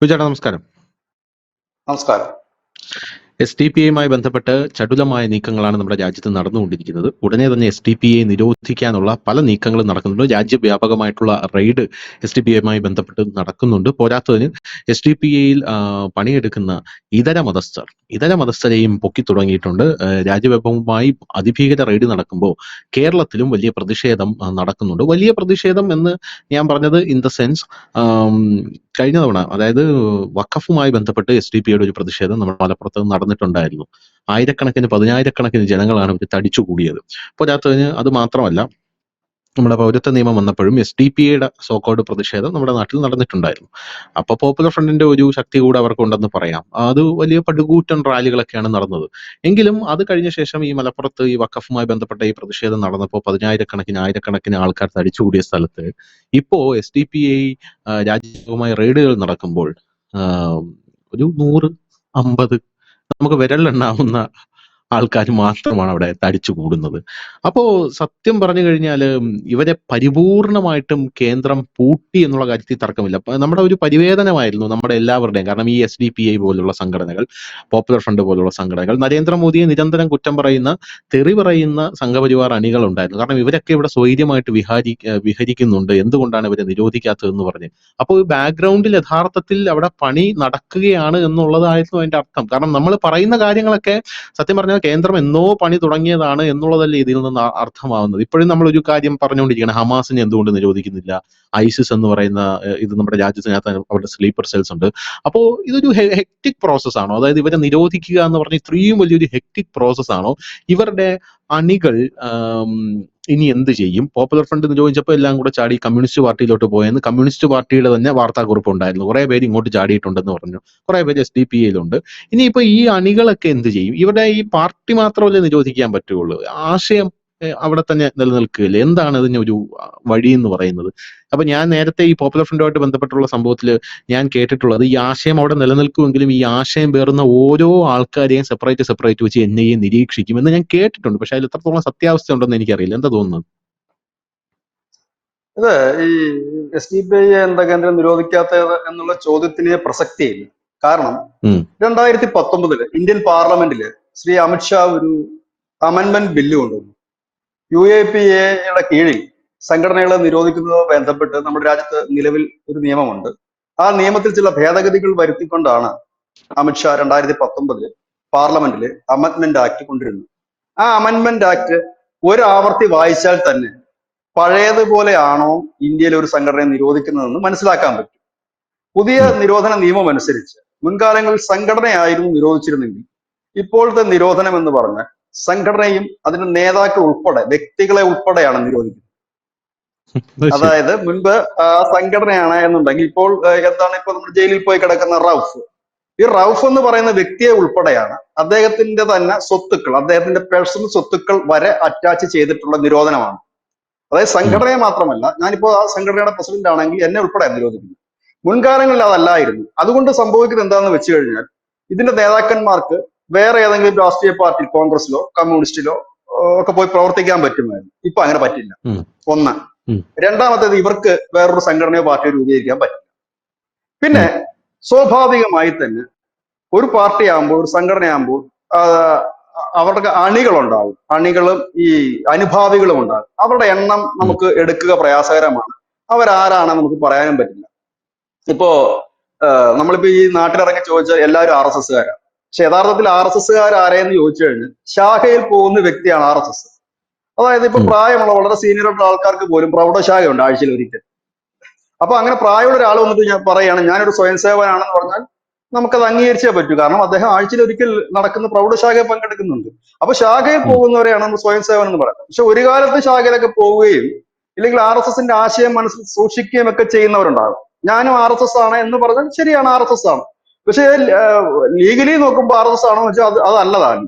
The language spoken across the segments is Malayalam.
ചേട്ടാ നമസ്കാരം. നമസ്കാരം. എസ്.ഡി.പി.ഐയുമായി ബന്ധപ്പെട്ട് ചടുലമായ നീക്കങ്ങളാണ് നമ്മുടെ രാജ്യത്ത് നടന്നുകൊണ്ടിരിക്കുന്നത്. ഉടനെ തന്നെ എസ്.ഡി.പി.ഐയെ നിരോധിക്കാനുള്ള പല നീക്കങ്ങളും നടക്കുന്നുണ്ട്. രാജ്യവ്യാപകമായിട്ടുള്ള റെയ്ഡ് എസ്.ഡി.പി.ഐയുമായി ബന്ധപ്പെട്ട് നടക്കുന്നുണ്ട്. പോരാത്തതിന് എസ്.ഡി.പി.ഐയിൽ പണിയെടുക്കുന്ന ഇതര മതസ്ഥരെയും പൊക്കി തുടങ്ങിയിട്ടുണ്ട്. രാജ്യവ്യാപകമായി അതിഭീകര റെയ്ഡ് നടക്കുമ്പോൾ കേരളത്തിലും വലിയ പ്രതിഷേധം നടക്കുന്നുണ്ട്. വലിയ പ്രതിഷേധം എന്ന് ഞാൻ പറഞ്ഞത് ഇൻ ദ സെൻസ് കഴിഞ്ഞ തവണ, അതായത് വഖഫുമായി ബന്ധപ്പെട്ട് എസ്.ഡി.പി.ഐയുടെ ഒരു പ്രതിഷേധം നമ്മുടെ മലപ്പുറത്ത് നടന്നിട്ടുണ്ടായിരുന്നു. പതിനായിരക്കണക്കിന് ജനങ്ങളാണ് ഇവർ തടിച്ചു കൂടിയത്. പോരാത്തതിന് അത് മാത്രമല്ല, നമ്മുടെ പൗരത്വ നിയമം വന്നപ്പോഴും എസ്.ഡി.പി.ഐയുടെ സോക്കോൾഡ് പ്രതിഷേധം നമ്മുടെ നാട്ടിൽ നടന്നിട്ടുണ്ടായിരുന്നു. അപ്പൊ പോപ്പുലർ ഫ്രണ്ടിന്റെ ഒരു ശക്തി കൂടെ അവർക്കുണ്ടെന്ന് പറയാം. അത് വലിയ പടുകൂറ്റൻ റാലികളൊക്കെയാണ് നടന്നത്. എങ്കിലും അത് കഴിഞ്ഞ ശേഷം ഈ മലപ്പുറത്ത് ഈ വഖഫുമായി ബന്ധപ്പെട്ട ഈ പ്രതിഷേധം നടന്നപ്പോൾ ആയിരക്കണക്കിന് ആൾക്കാർ തടിച്ചുകൂടിയ സ്ഥലത്ത് ഇപ്പോ എസ്.ഡി.പി.ഐ രാജ്യവുമായി റെയ്ഡുകൾ നടക്കുമ്പോൾ ഒരു 100-50 നമുക്ക് വിരലിലെണ്ണാവുന്ന ആൾക്കാർ മാത്രമാണ് അവിടെ തടിച്ചു കൂടുന്നത്. അപ്പോ സത്യം പറഞ്ഞു കഴിഞ്ഞാൽ ഇവരെ പരിപൂർണമായിട്ടും കേന്ദ്രം പൂട്ടി എന്നുള്ള കാര്യത്തിൽ തർക്കമില്ല. നമ്മുടെ ഒരു പരിവേദനമായിരുന്നു നമ്മുടെ എല്ലാവരുടെയും. കാരണം ഈ എസ്.ഡി.പി.ഐ പോലുള്ള സംഘടനകൾ, പോപ്പുലർ ഫ്രണ്ട് പോലുള്ള സംഘടനകൾ, നരേന്ദ്രമോദിയെ നിരന്തരം കുറ്റം പറയുന്ന, തെറി പറയുന്ന സംഘപരിവാർ അണികളുണ്ടായിരുന്നു. കാരണം ഇവരൊക്കെ ഇവിടെ സ്വൈര്യമായിട്ട് വിഹരിക്കുന്നുണ്ട്, എന്തുകൊണ്ടാണ് ഇവരെ നിരോധിക്കാത്തതെന്ന് പറഞ്ഞ്. അപ്പോൾ ബാക്ക്ഗ്രൗണ്ടിൽ യഥാർത്ഥത്തിൽ അവിടെ പണി നടക്കുകയാണ് എന്നുള്ളതായിരുന്നു അതിന്റെ അർത്ഥം. കാരണം നമ്മൾ പറയുന്ന കാര്യങ്ങളൊക്കെ സത്യം പറഞ്ഞാൽ കേന്ദ്രം എന്നോ പണി തുടങ്ങിയതാണ് എന്നുള്ളതല്ലേ ഇതിൽ നിന്ന് അർത്ഥമാവുന്നത്. ഇപ്പോഴും നമ്മൾ ഒരു കാര്യം പറഞ്ഞുകൊണ്ടിരിക്കുകയാണ്, ഹമാസിനെ എന്തുകൊണ്ട് നിരോധിക്കുന്നില്ല, ഐസിസ് എന്ന് പറയുന്ന ഇത് നമ്മുടെ രാജ്യത്തിനകത്ത് അവരുടെ സ്ലീപ്പർ സെൽസ് ഉണ്ട്. അപ്പോൾ ഇതൊരു ഹെക്ടിക് പ്രോസസ് ആണോ? അതായത് ഇവരെ നിരോധിക്കുക എന്ന് പറഞ്ഞ ഇത്രയും വലിയൊരു ഹെക്ടിക് പ്രോസസ് ആണോ? ഇവരുടെ അണികൾ ഇനി എന്ത് ചെയ്യും? പോപ്പുലർ ഫ്രണ്ട് നിരോധിച്ചപ്പോൾ എല്ലാം കൂടെ ചാടി കമ്മ്യൂണിസ്റ്റ് പാർട്ടിയിലോട്ട് പോയെന്ന് കമ്മ്യൂണിസ്റ്റ് പാർട്ടിയുടെ തന്നെ വാർത്താക്കുറിപ്പ് ഉണ്ടായിരുന്നു. കുറെ പേര് ഇങ്ങോട്ട് ചാടിയിട്ടുണ്ടെന്ന് പറഞ്ഞു, കുറെ പേര് എസ്.ഡി.പി.ഐയിലുണ്ട്. ഇനിയിപ്പോ ഈ അണികളൊക്കെ എന്ത് ചെയ്യും? ഇവിടെ ഈ പാർട്ടി മാത്രമല്ലേ നിരോധിക്കാൻ പറ്റുള്ളൂ? ആശയം അവിടെ തന്നെ നിലനിൽക്കുകയില്ലേ? എന്താണ് ഇതിന് ഒരു വഴി എന്ന് പറയുന്നത്? അപ്പൊ ഞാൻ നേരത്തെ ഈ പോപ്പുലർ ഫ്രണ്ടുമായിട്ട് ബന്ധപ്പെട്ടുള്ള സംഭവത്തിൽ ഞാൻ കേട്ടിട്ടുള്ളത്, ഈ ആശയം അവിടെ നിലനിൽക്കുമെങ്കിലും ഈ ആശയം പേറുന്ന ഓരോ ആൾക്കാരെയും സെപ്പറേറ്റ് വെച്ച് എന്നെയും നിരീക്ഷിക്കുമെന്ന് ഞാൻ കേട്ടിട്ടുണ്ട്. പക്ഷെ അതിൽ എത്രത്തോളം സത്യാവസ്ഥ ഉണ്ടെന്ന് എനിക്കറിയില്ല. എന്താ തോന്നുന്നത്? ഇത് ഈ എസ്.ഡി.പി.ഐ എന്താ കേന്ദ്രം നിരോധിക്കാത്തത് എന്നുള്ള ചോദ്യത്തിന് പ്രസക്തിയില്ല. കാരണം 2019 ഇന്ത്യൻ പാർലമെന്റില് ശ്രീ അമിത്ഷാ ഒരു അമെന്റ്മെന്റ് ബില്ല് കൊണ്ടുവന്നു. UAPA കീഴിൽ സംഘടനകളെ നിരോധിക്കുന്നതുമായി ബന്ധപ്പെട്ട് നമ്മുടെ രാജ്യത്ത് നിലവിൽ ഒരു നിയമമുണ്ട്. ആ നിയമത്തിൽ ചില ഭേദഗതികൾ വരുത്തിക്കൊണ്ടാണ് അമിത്ഷാ 2019 പാർലമെന്റില് അമെന്റ്മെന്റ് ആക്ട് കൊണ്ടുവരുന്നത്. ആ അമെന്റ്മെന്റ് ആക്ട് ഒരാവർത്തി വായിച്ചാൽ തന്നെ പഴയതുപോലെയാണോ ഇന്ത്യയിലെ ഒരു സംഘടനയെ നിരോധിക്കുന്നതെന്ന് മനസ്സിലാക്കാൻ പറ്റും. പുതിയ നിരോധന നിയമം അനുസരിച്ച് മുൻകാലങ്ങളിൽ സംഘടനയായിരുന്നു നിരോധിച്ചിരുന്നെങ്കിൽ ഇപ്പോഴത്തെ നിരോധനം എന്ന് പറഞ്ഞാൽ സംഘടനയും അതിന്റെ നേതാക്കൾ ഉൾപ്പെടെ, വ്യക്തികളെ ഉൾപ്പെടെയാണ് നിരോധിക്കുന്നത്. അതായത് മുൻപ് സംഘടനയാണ് എന്നുണ്ടെങ്കിൽ ഇപ്പോൾ എന്താണ്, ഇപ്പൊ നമ്മൾ ജയിലിൽ പോയി കിടക്കുന്ന റൌഫ്, ഈ റൌഫ് എന്ന് പറയുന്ന വ്യക്തിയെ ഉൾപ്പെടെയാണ് അദ്ദേഹത്തിന്റെ തന്നെ സ്വത്തുക്കൾ, അദ്ദേഹത്തിന്റെ പേഴ്സണൽ സ്വത്തുക്കൾ വരെ അറ്റാച്ച് ചെയ്തിട്ടുള്ള നിരോധനമാണ്. അതായത് സംഘടനയെ മാത്രമല്ല, ഞാനിപ്പോ ആ സംഘടനയുടെ പ്രസിഡന്റ് ആണെങ്കിൽ എന്നെ ഉൾപ്പെടെ നിരോധിക്കുന്നു. മുൻകാലങ്ങളിൽ അതല്ലായിരുന്നു. അതുകൊണ്ട് സംഭവിക്കുന്നത് എന്താണെന്ന് വെച്ച് കഴിഞ്ഞാൽ ഇതിന്റെ നേതാക്കന്മാർക്ക് വേറെ ഏതെങ്കിലും രാഷ്ട്രീയ പാർട്ടി, കോൺഗ്രസിലോ കമ്മ്യൂണിസ്റ്റിലോ ഒക്കെ പോയി പ്രവർത്തിക്കാൻ പറ്റുമായിരുന്നു. ഇപ്പൊ അങ്ങനെ പറ്റില്ല. ഒന്ന്. രണ്ടാമത്തേത്, ഇവർക്ക് വേറൊരു സംഘടനയോ പാർട്ടിയോ രൂപീകരിക്കാൻ പറ്റില്ല. പിന്നെ സ്വാഭാവികമായി തന്നെ ഒരു പാർട്ടി ആകുമ്പോൾ, ഒരു സംഘടനയാകുമ്പോൾ അവരുടെ അണികളുണ്ടാവും, അണികളും ഈ അനുഭാവികളും ഉണ്ടാകും. അവരുടെ എണ്ണം നമുക്ക് എടുക്കുക പ്രയാസകരമാണ്. അവരാരാണ് നമുക്ക് പറയാനും പറ്റില്ല. ഇപ്പോ നമ്മളിപ്പോ ഈ നാട്ടിലിറങ്ങി ചോദിച്ചാൽ എല്ലാവരും RSSകാരാണ്. പക്ഷെ യഥാർത്ഥത്തിൽ RSSകാർ ആരെയെന്ന് ചോദിച്ചു കഴിഞ്ഞാൽ ശാഖയിൽ പോകുന്ന വ്യക്തിയാണ് RSS. അതായത് ഇപ്പൊ പ്രായമുള്ള വളരെ സീനിയറുള്ള ആൾക്കാർക്ക് പോലും പ്രൗഢശാഖയുണ്ട് ആഴ്ചയിൽ ഒരിക്കൽ. അപ്പൊ അങ്ങനെ പ്രായമുള്ള ഒരാൾ വന്നിട്ട് ഞാൻ പറയാണ് ഞാനൊരു സ്വയം സേവനാണെന്ന് പറഞ്ഞാൽ നമുക്കത് അംഗീകരിച്ചേ പറ്റൂ. കാരണം അദ്ദേഹം ആഴ്ചയിൽ ഒരിക്കൽ നടക്കുന്ന പ്രൗഢശാഖയിൽ പങ്കെടുക്കുന്നുണ്ട്. അപ്പൊ ശാഖയിൽ പോകുന്നവരെയാണ് നമ്മൾ സ്വയം സേവനം എന്ന് പറയുന്നത്. പക്ഷെ ഒരു കാലത്ത് ശാഖയിലൊക്കെ പോവുകയും ഇല്ലെങ്കിൽ RSSന്റെ ആശയം മനസ്സിൽ സൂക്ഷിക്കുകയും ഒക്കെ ചെയ്യുന്നവരുണ്ടാകും. ഞാനും RSS ആണ് എന്ന് പറഞ്ഞാൽ ശരിയാണ്, RSS ആണ്. പക്ഷെ ലീഗലി നോക്കുമ്പോൾ RSS ആണോ എന്ന് വെച്ചാൽ അതല്ലതാണ്.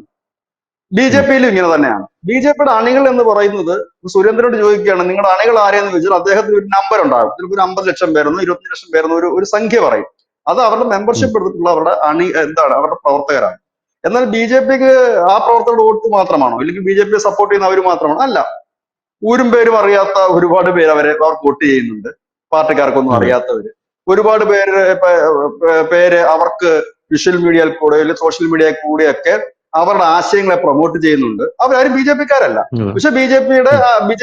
BJPയിലും ഇങ്ങനെ തന്നെയാണ്. BJPയുടെ അണികൾ എന്ന് പറയുന്നത്, സുരേന്ദ്രനോട് ചോദിക്കുകയാണ് നിങ്ങളുടെ അണികൾ ആരെയെന്ന് ചോദിച്ചാൽ അദ്ദേഹത്തിന് ഒരു നമ്പർ ഉണ്ടാകും. ചിലപ്പോൾ ഒരു 50 ലക്ഷം പേരെന്നോ 25 ലക്ഷം പേരെന്നോ ഒരു സംഖ്യ പറയും. അത് അവരുടെ മെമ്പർഷിപ്പ് എടുത്തിട്ടുള്ള അവരുടെ അവരുടെ പ്രവർത്തകരാണ്. എന്നാൽ BJPക്ക് ആ പ്രവർത്തകരുടെ വോട്ട് മാത്രമാണോ, അല്ലെങ്കിൽ BJPയെ സപ്പോർട്ട് ചെയ്യുന്ന അവർ മാത്രമാണോ? അല്ല. ഊരും പേരും അറിയാത്ത ഒരുപാട് പേര് അവർ വോട്ട് ചെയ്യുന്നുണ്ട്, പാർട്ടിക്കാർക്കൊന്നും അറിയാത്തവര്. ഒരുപാട് പേര് അവർക്ക് വിഷ്വൽ മീഡിയയിൽ കൂടെ അല്ലെങ്കിൽ സോഷ്യൽ മീഡിയയിൽ കൂടെയൊക്കെ അവരുടെ ആശയങ്ങളെ പ്രൊമോട്ട് ചെയ്യുന്നുണ്ട്. അവരാരും ബി ജെ പിക്കാരല്ല, പക്ഷെ ബി ജെ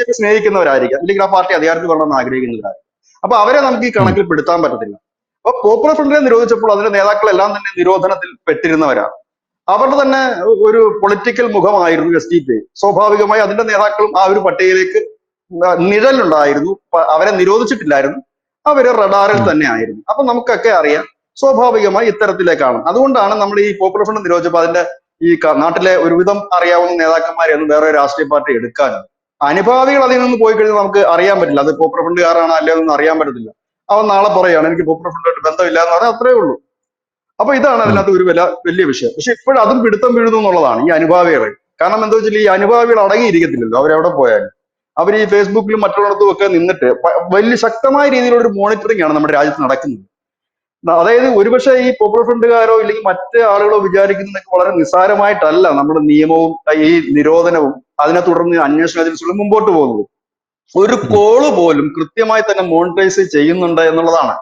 പി സ്നേഹിക്കുന്നവരായിരിക്കും, അല്ലെങ്കിൽ ആ പാർട്ടി അധികാരത്തിൽ വരണമെന്ന് ആഗ്രഹിക്കുന്നവരായിരിക്കും. അപ്പൊ അവരെ നമുക്ക് ഈ കണക്കിൽ പെടുത്താൻ പറ്റത്തില്ല. അപ്പൊ പോപ്പുലർ ഫ്രണ്ടിനെ നിരോധിച്ചപ്പോൾ അതിന്റെ നേതാക്കളെല്ലാം തന്നെ നിരോധനത്തിൽ പെട്ടിരുന്നവരാണ്. അവരുടെ തന്നെ ഒരു പൊളിറ്റിക്കൽ മുഖമായിരുന്നു SDP. സ്വാഭാവികമായി അതിന്റെ നേതാക്കളും ആ ഒരു പട്ടികയിലേക്ക് നിഴലുണ്ടായിരുന്നു. അവരെ നിരോധിച്ചിട്ടില്ലായിരുന്നു, അവര് റഡാറിൽ തന്നെ ആയിരുന്നു. അപ്പൊ നമുക്കൊക്കെ അറിയാം സ്വാഭാവികമായി ഇത്തരത്തിലേക്കാണ്. അതുകൊണ്ടാണ് നമ്മൾ ഈ പോപ്പുലർ ഫ്രണ്ട് നിരോധിച്ചപ്പോൾ അതിന്റെ ഈ നാട്ടിലെ ഒരുവിധം അറിയാവുന്ന നേതാക്കന്മാരെയൊന്നും വേറെ രാഷ്ട്രീയ പാർട്ടി എടുക്കാനും, അനുഭാവികൾ അതിൽ നിന്ന് പോയി കഴിഞ്ഞാൽ നമുക്ക് അറിയാൻ പറ്റില്ല അത് പോപ്പുലർ ഫ്രണ്ടുകാരാണ് അല്ലെന്നൊന്നും അറിയാൻ പറ്റത്തില്ല. അവൻ നാളെ പറയുകയാണ് എനിക്ക് പോപ്പുലർ ഫ്രണ്ടുമായിട്ട് ബന്ധമില്ല എന്ന് പറഞ്ഞാൽ അത്രേ ഉള്ളൂ. അപ്പൊ ഇതാണ് അതിനകത്ത് ഒരു വലിയ വിഷയം. പക്ഷെ ഇപ്പോഴും അതും പിടുത്തം വീഴുന്നു എന്നുള്ളതാണ് ഈ അനുഭാവികളെ. കാരണം എന്താ വെച്ചാൽ ഈ അനുഭാവികൾ അടങ്ങിയിരിക്കത്തില്ലല്ലോ, അവരെവിടെ പോയാലും. അവർ ഈ ഫേസ്ബുക്കിലും മറ്റുള്ളിടത്തും ഒക്കെ നിന്നിട്ട് വലിയ ശക്തമായ രീതിയിലുള്ള ഒരു മോണിറ്ററിംഗ് ആണ് നമ്മുടെ രാജ്യത്ത് നടക്കുന്നത്. അതായത് ഒരുപക്ഷെ ഈ പോപ്പുലർ ഫ്രണ്ടുകാരോ ഇല്ലെങ്കിൽ മറ്റ് ആളുകളോ വിചാരിക്കുന്നതൊക്കെ വളരെ നിസ്സാരമായിട്ടല്ല നമ്മുടെ നിയമവും ഈ നിരോധനവും അതിനെ തുടർന്ന് അന്വേഷണ ഏജൻസികളും മുമ്പോട്ട് പോകുന്നത്. ഒരു കോള് പോലും കൃത്യമായി തന്നെ മോണിറ്റൈസ് ചെയ്യുന്നുണ്ട് എന്നുള്ളതാണ്.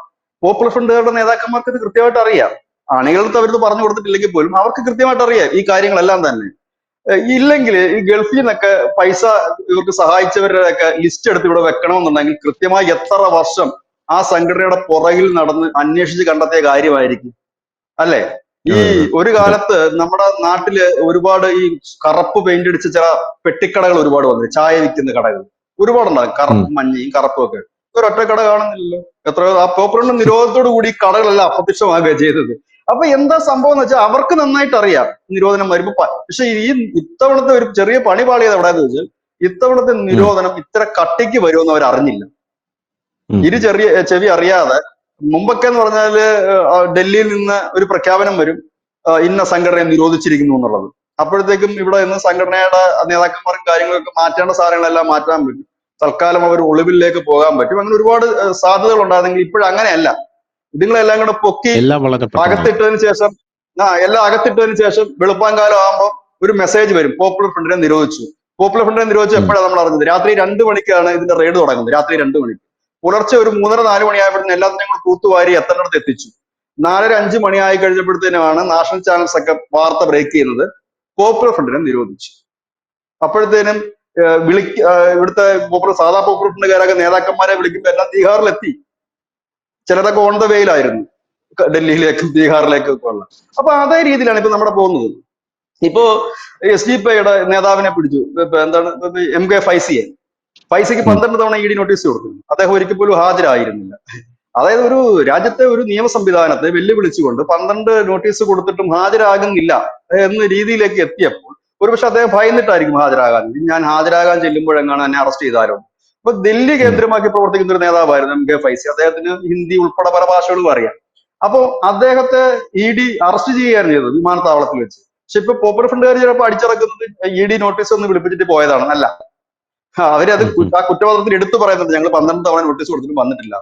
പോപ്പുലർ ഫ്രണ്ടുകാരുടെ നേതാക്കന്മാർക്ക് ഇത് കൃത്യമായിട്ട് അറിയാം. അണികൾക്ക് അവരത് പറഞ്ഞു കൊടുത്തിട്ടില്ലെങ്കിൽ പോലും അവർക്ക് കൃത്യമായിട്ട് അറിയാം ഈ കാര്യങ്ങളെല്ലാം തന്നെ. ഇല്ലെങ്കിൽ ഈ ഗൾഫിൽ നിന്നൊക്കെ പൈസ ഇവർക്ക് സഹായിച്ചവരുടെ ഒക്കെ ലിസ്റ്റ് എടുത്ത് ഇവിടെ വെക്കണമെന്നുണ്ടെങ്കിൽ കൃത്യമായി എത്ര വർഷം ആ സംഘടനയുടെ പുറകിൽ നടന്ന് അന്വേഷിച്ച് കണ്ടെത്തിയ കാര്യമായിരിക്കും, അല്ലെ? ഈ ഒരു കാലത്ത് നമ്മുടെ നാട്ടില് ഒരുപാട് ഈ കറുപ്പ് പെയിന്റ് അടിച്ച ചില പെട്ടിക്കടകൾ ഒരുപാട് വന്നു, ചായ വിൽക്കുന്ന കടകൾ ഒരുപാടുണ്ടാകും, കറുപ്പും മഞ്ഞയും കറുപ്പും ഒക്കെ. ഒരൊറ്റ കട കാണുന്നില്ലല്ലോ. എത്രയോ ആ പോപ്പുലർ നിരോധനത്തോടു കൂടി കടകളെല്ലാം അപ്രത്യക്ഷമാകുകയാണ് ചെയ്തത്. അപ്പൊ എന്താ സംഭവം എന്ന് വെച്ചാൽ അവർക്ക് നന്നായിട്ട് അറിയാം നിരോധനം വരുമ്പോ. പക്ഷെ ഈ ഇത്തവണത്തെ ഒരു ചെറിയ പണി പാളിയത് എവിടെയെന്ന് വെച്ചാൽ ഇത്തവണത്തെ നിരോധനം ഇത്ര കട്ടിക്ക് വരുമെന്ന് അവർ അറിഞ്ഞില്ല. ചെവി അറിയാതെ മുമ്പൊക്കെ എന്ന് പറഞ്ഞാല് ഡൽഹിയിൽ നിന്ന് ഒരു പ്രഖ്യാപനം വരും, ഇന്ന സംഘടനയെ നിരോധിച്ചിരിക്കുന്നു എന്നുള്ളത്. അപ്പോഴത്തേക്കും ഇവിടെ നിന്ന് സംഘടനയുടെ നേതാക്കന്മാരും കാര്യങ്ങളൊക്കെ മാറ്റേണ്ട സാധനങ്ങളെല്ലാം മാറ്റാൻ പറ്റും. തൽക്കാലം അവർ ഒളിവിലേക്ക് പോകാൻ പറ്റും. അങ്ങനെ ഒരുപാട് സാധ്യതകൾ ഉണ്ടായിരുന്നെങ്കിൽ ഇപ്പോഴങ്ങനെയല്ല. ഇതുങ്ങളെല്ലാം കൂടെ പൊക്കി അകത്തിട്ടതിന് ശേഷം എല്ലാം അകത്തിട്ടതിന് ശേഷം വെളുപ്പാങ്കാലം ആകുമ്പോൾ ഒരു മെസ്സേജ് വരും, പോപ്പുലർ ഫ്രണ്ടിനെ നിരോധിച്ചു. പോപ്പുലർ ഫ്രണ്ടിനെ നിരോധിച്ചു എപ്പോഴാണ് നമ്മൾ അറിഞ്ഞത്? രാത്രി 2 മണിക്കാണ് ഇതിന്റെ റെയ്ഡ് തുടങ്ങുന്നത്. രാത്രി 2 മണിക്ക്. പുലർച്ചെ ഒരു 3:30-4 മണിയായപ്പോഴത്തേനും എല്ലാത്തിനും കൂടെ തൂത്തുവാരി എത്തേണ്ടടുത്ത് എത്തിച്ചു. 4:30-5 മണിയായി കഴിഞ്ഞപ്പോഴത്തേനുമാണ് നാഷണൽ ചാനൽസ് ഒക്കെ വാർത്ത ബ്രേക്ക് ചെയ്യുന്നത്, പോപ്പുലർ ഫ്രണ്ടിനെ നിരോധിച്ചു. അപ്പോഴത്തേനും ഇവിടുത്തെ സാധാ പോപ്പുലർ ഫ്രണ്ടുകാരൊക്കെ നേതാക്കന്മാരെ വിളിക്കുമ്പോൾ എല്ലാം തീഹാറിലെത്തി. ചിലരൊക്കെ ഓൺ ദ വേയിലായിരുന്നു, ഡൽഹിയിലേക്കും ബീഹാറിലേക്കും ഒക്കെ ഉള്ള. അപ്പൊ അതേ രീതിയിലാണ് ഇപ്പൊ നമ്മുടെ പോകുന്നത്. ഇപ്പോ SDP-യുടെ നേതാവിനെ പിടിച്ചു, എന്താണ് MK ഫൈസിയെ. ഫൈസിക്ക് 12 തവണ ED നോട്ടീസ് കൊടുത്തു. അദ്ദേഹം ഒരിക്കൽ പോലും ഹാജരായിരുന്നില്ല. അതായത് ഒരു രാജ്യത്തെ ഒരു നിയമ സംവിധാനത്തെ വെല്ലുവിളിച്ചുകൊണ്ട് 12 നോട്ടീസ് കൊടുത്തിട്ടും ഹാജരാകുന്നില്ല എന്ന രീതിയിലേക്ക് എത്തിയപ്പോൾ ഒരുപക്ഷെ അദ്ദേഹം ഭയന്നിട്ടായിരിക്കും ഹാജരാകാൻ. ഞാൻ ഹാജരാകാൻ ചെല്ലുമ്പോഴെങ്ങാണ് എന്നെ അറസ്റ്റ് ചെയ്താലോ. അപ്പൊ ദില്ലി കേന്ദ്രമാക്കി പ്രവർത്തിക്കുന്ന ഒരു നേതാവായിരുന്നു MK ഫൈസി. അദ്ദേഹത്തിന് ഹിന്ദി ഉൾപ്പെടെ പല ഭാഷകളും അറിയാം. അപ്പൊ അദ്ദേഹത്തെ ED അറസ്റ്റ് ചെയ്യുകയാണ് ചെയ്തത് വിമാനത്താവളത്തിൽ വെച്ച്. പക്ഷെ ഇപ്പൊ പോപ്പുലർ ഫ്രണ്ടുകാർ ചിലപ്പോൾ അടിച്ചിറക്കുന്നത് ED നോട്ടീസ് ഒന്ന് വിളിപ്പിച്ചിട്ട് പോയതാണ്. അല്ല, അവരത് ആ കുറ്റപത്രത്തിൽ എടുത്തു പറയുന്നുണ്ട്, ഞങ്ങൾ 12 തവണ നോട്ടീസ് കൊടുത്തിട്ട് വന്നിട്ടില്ല.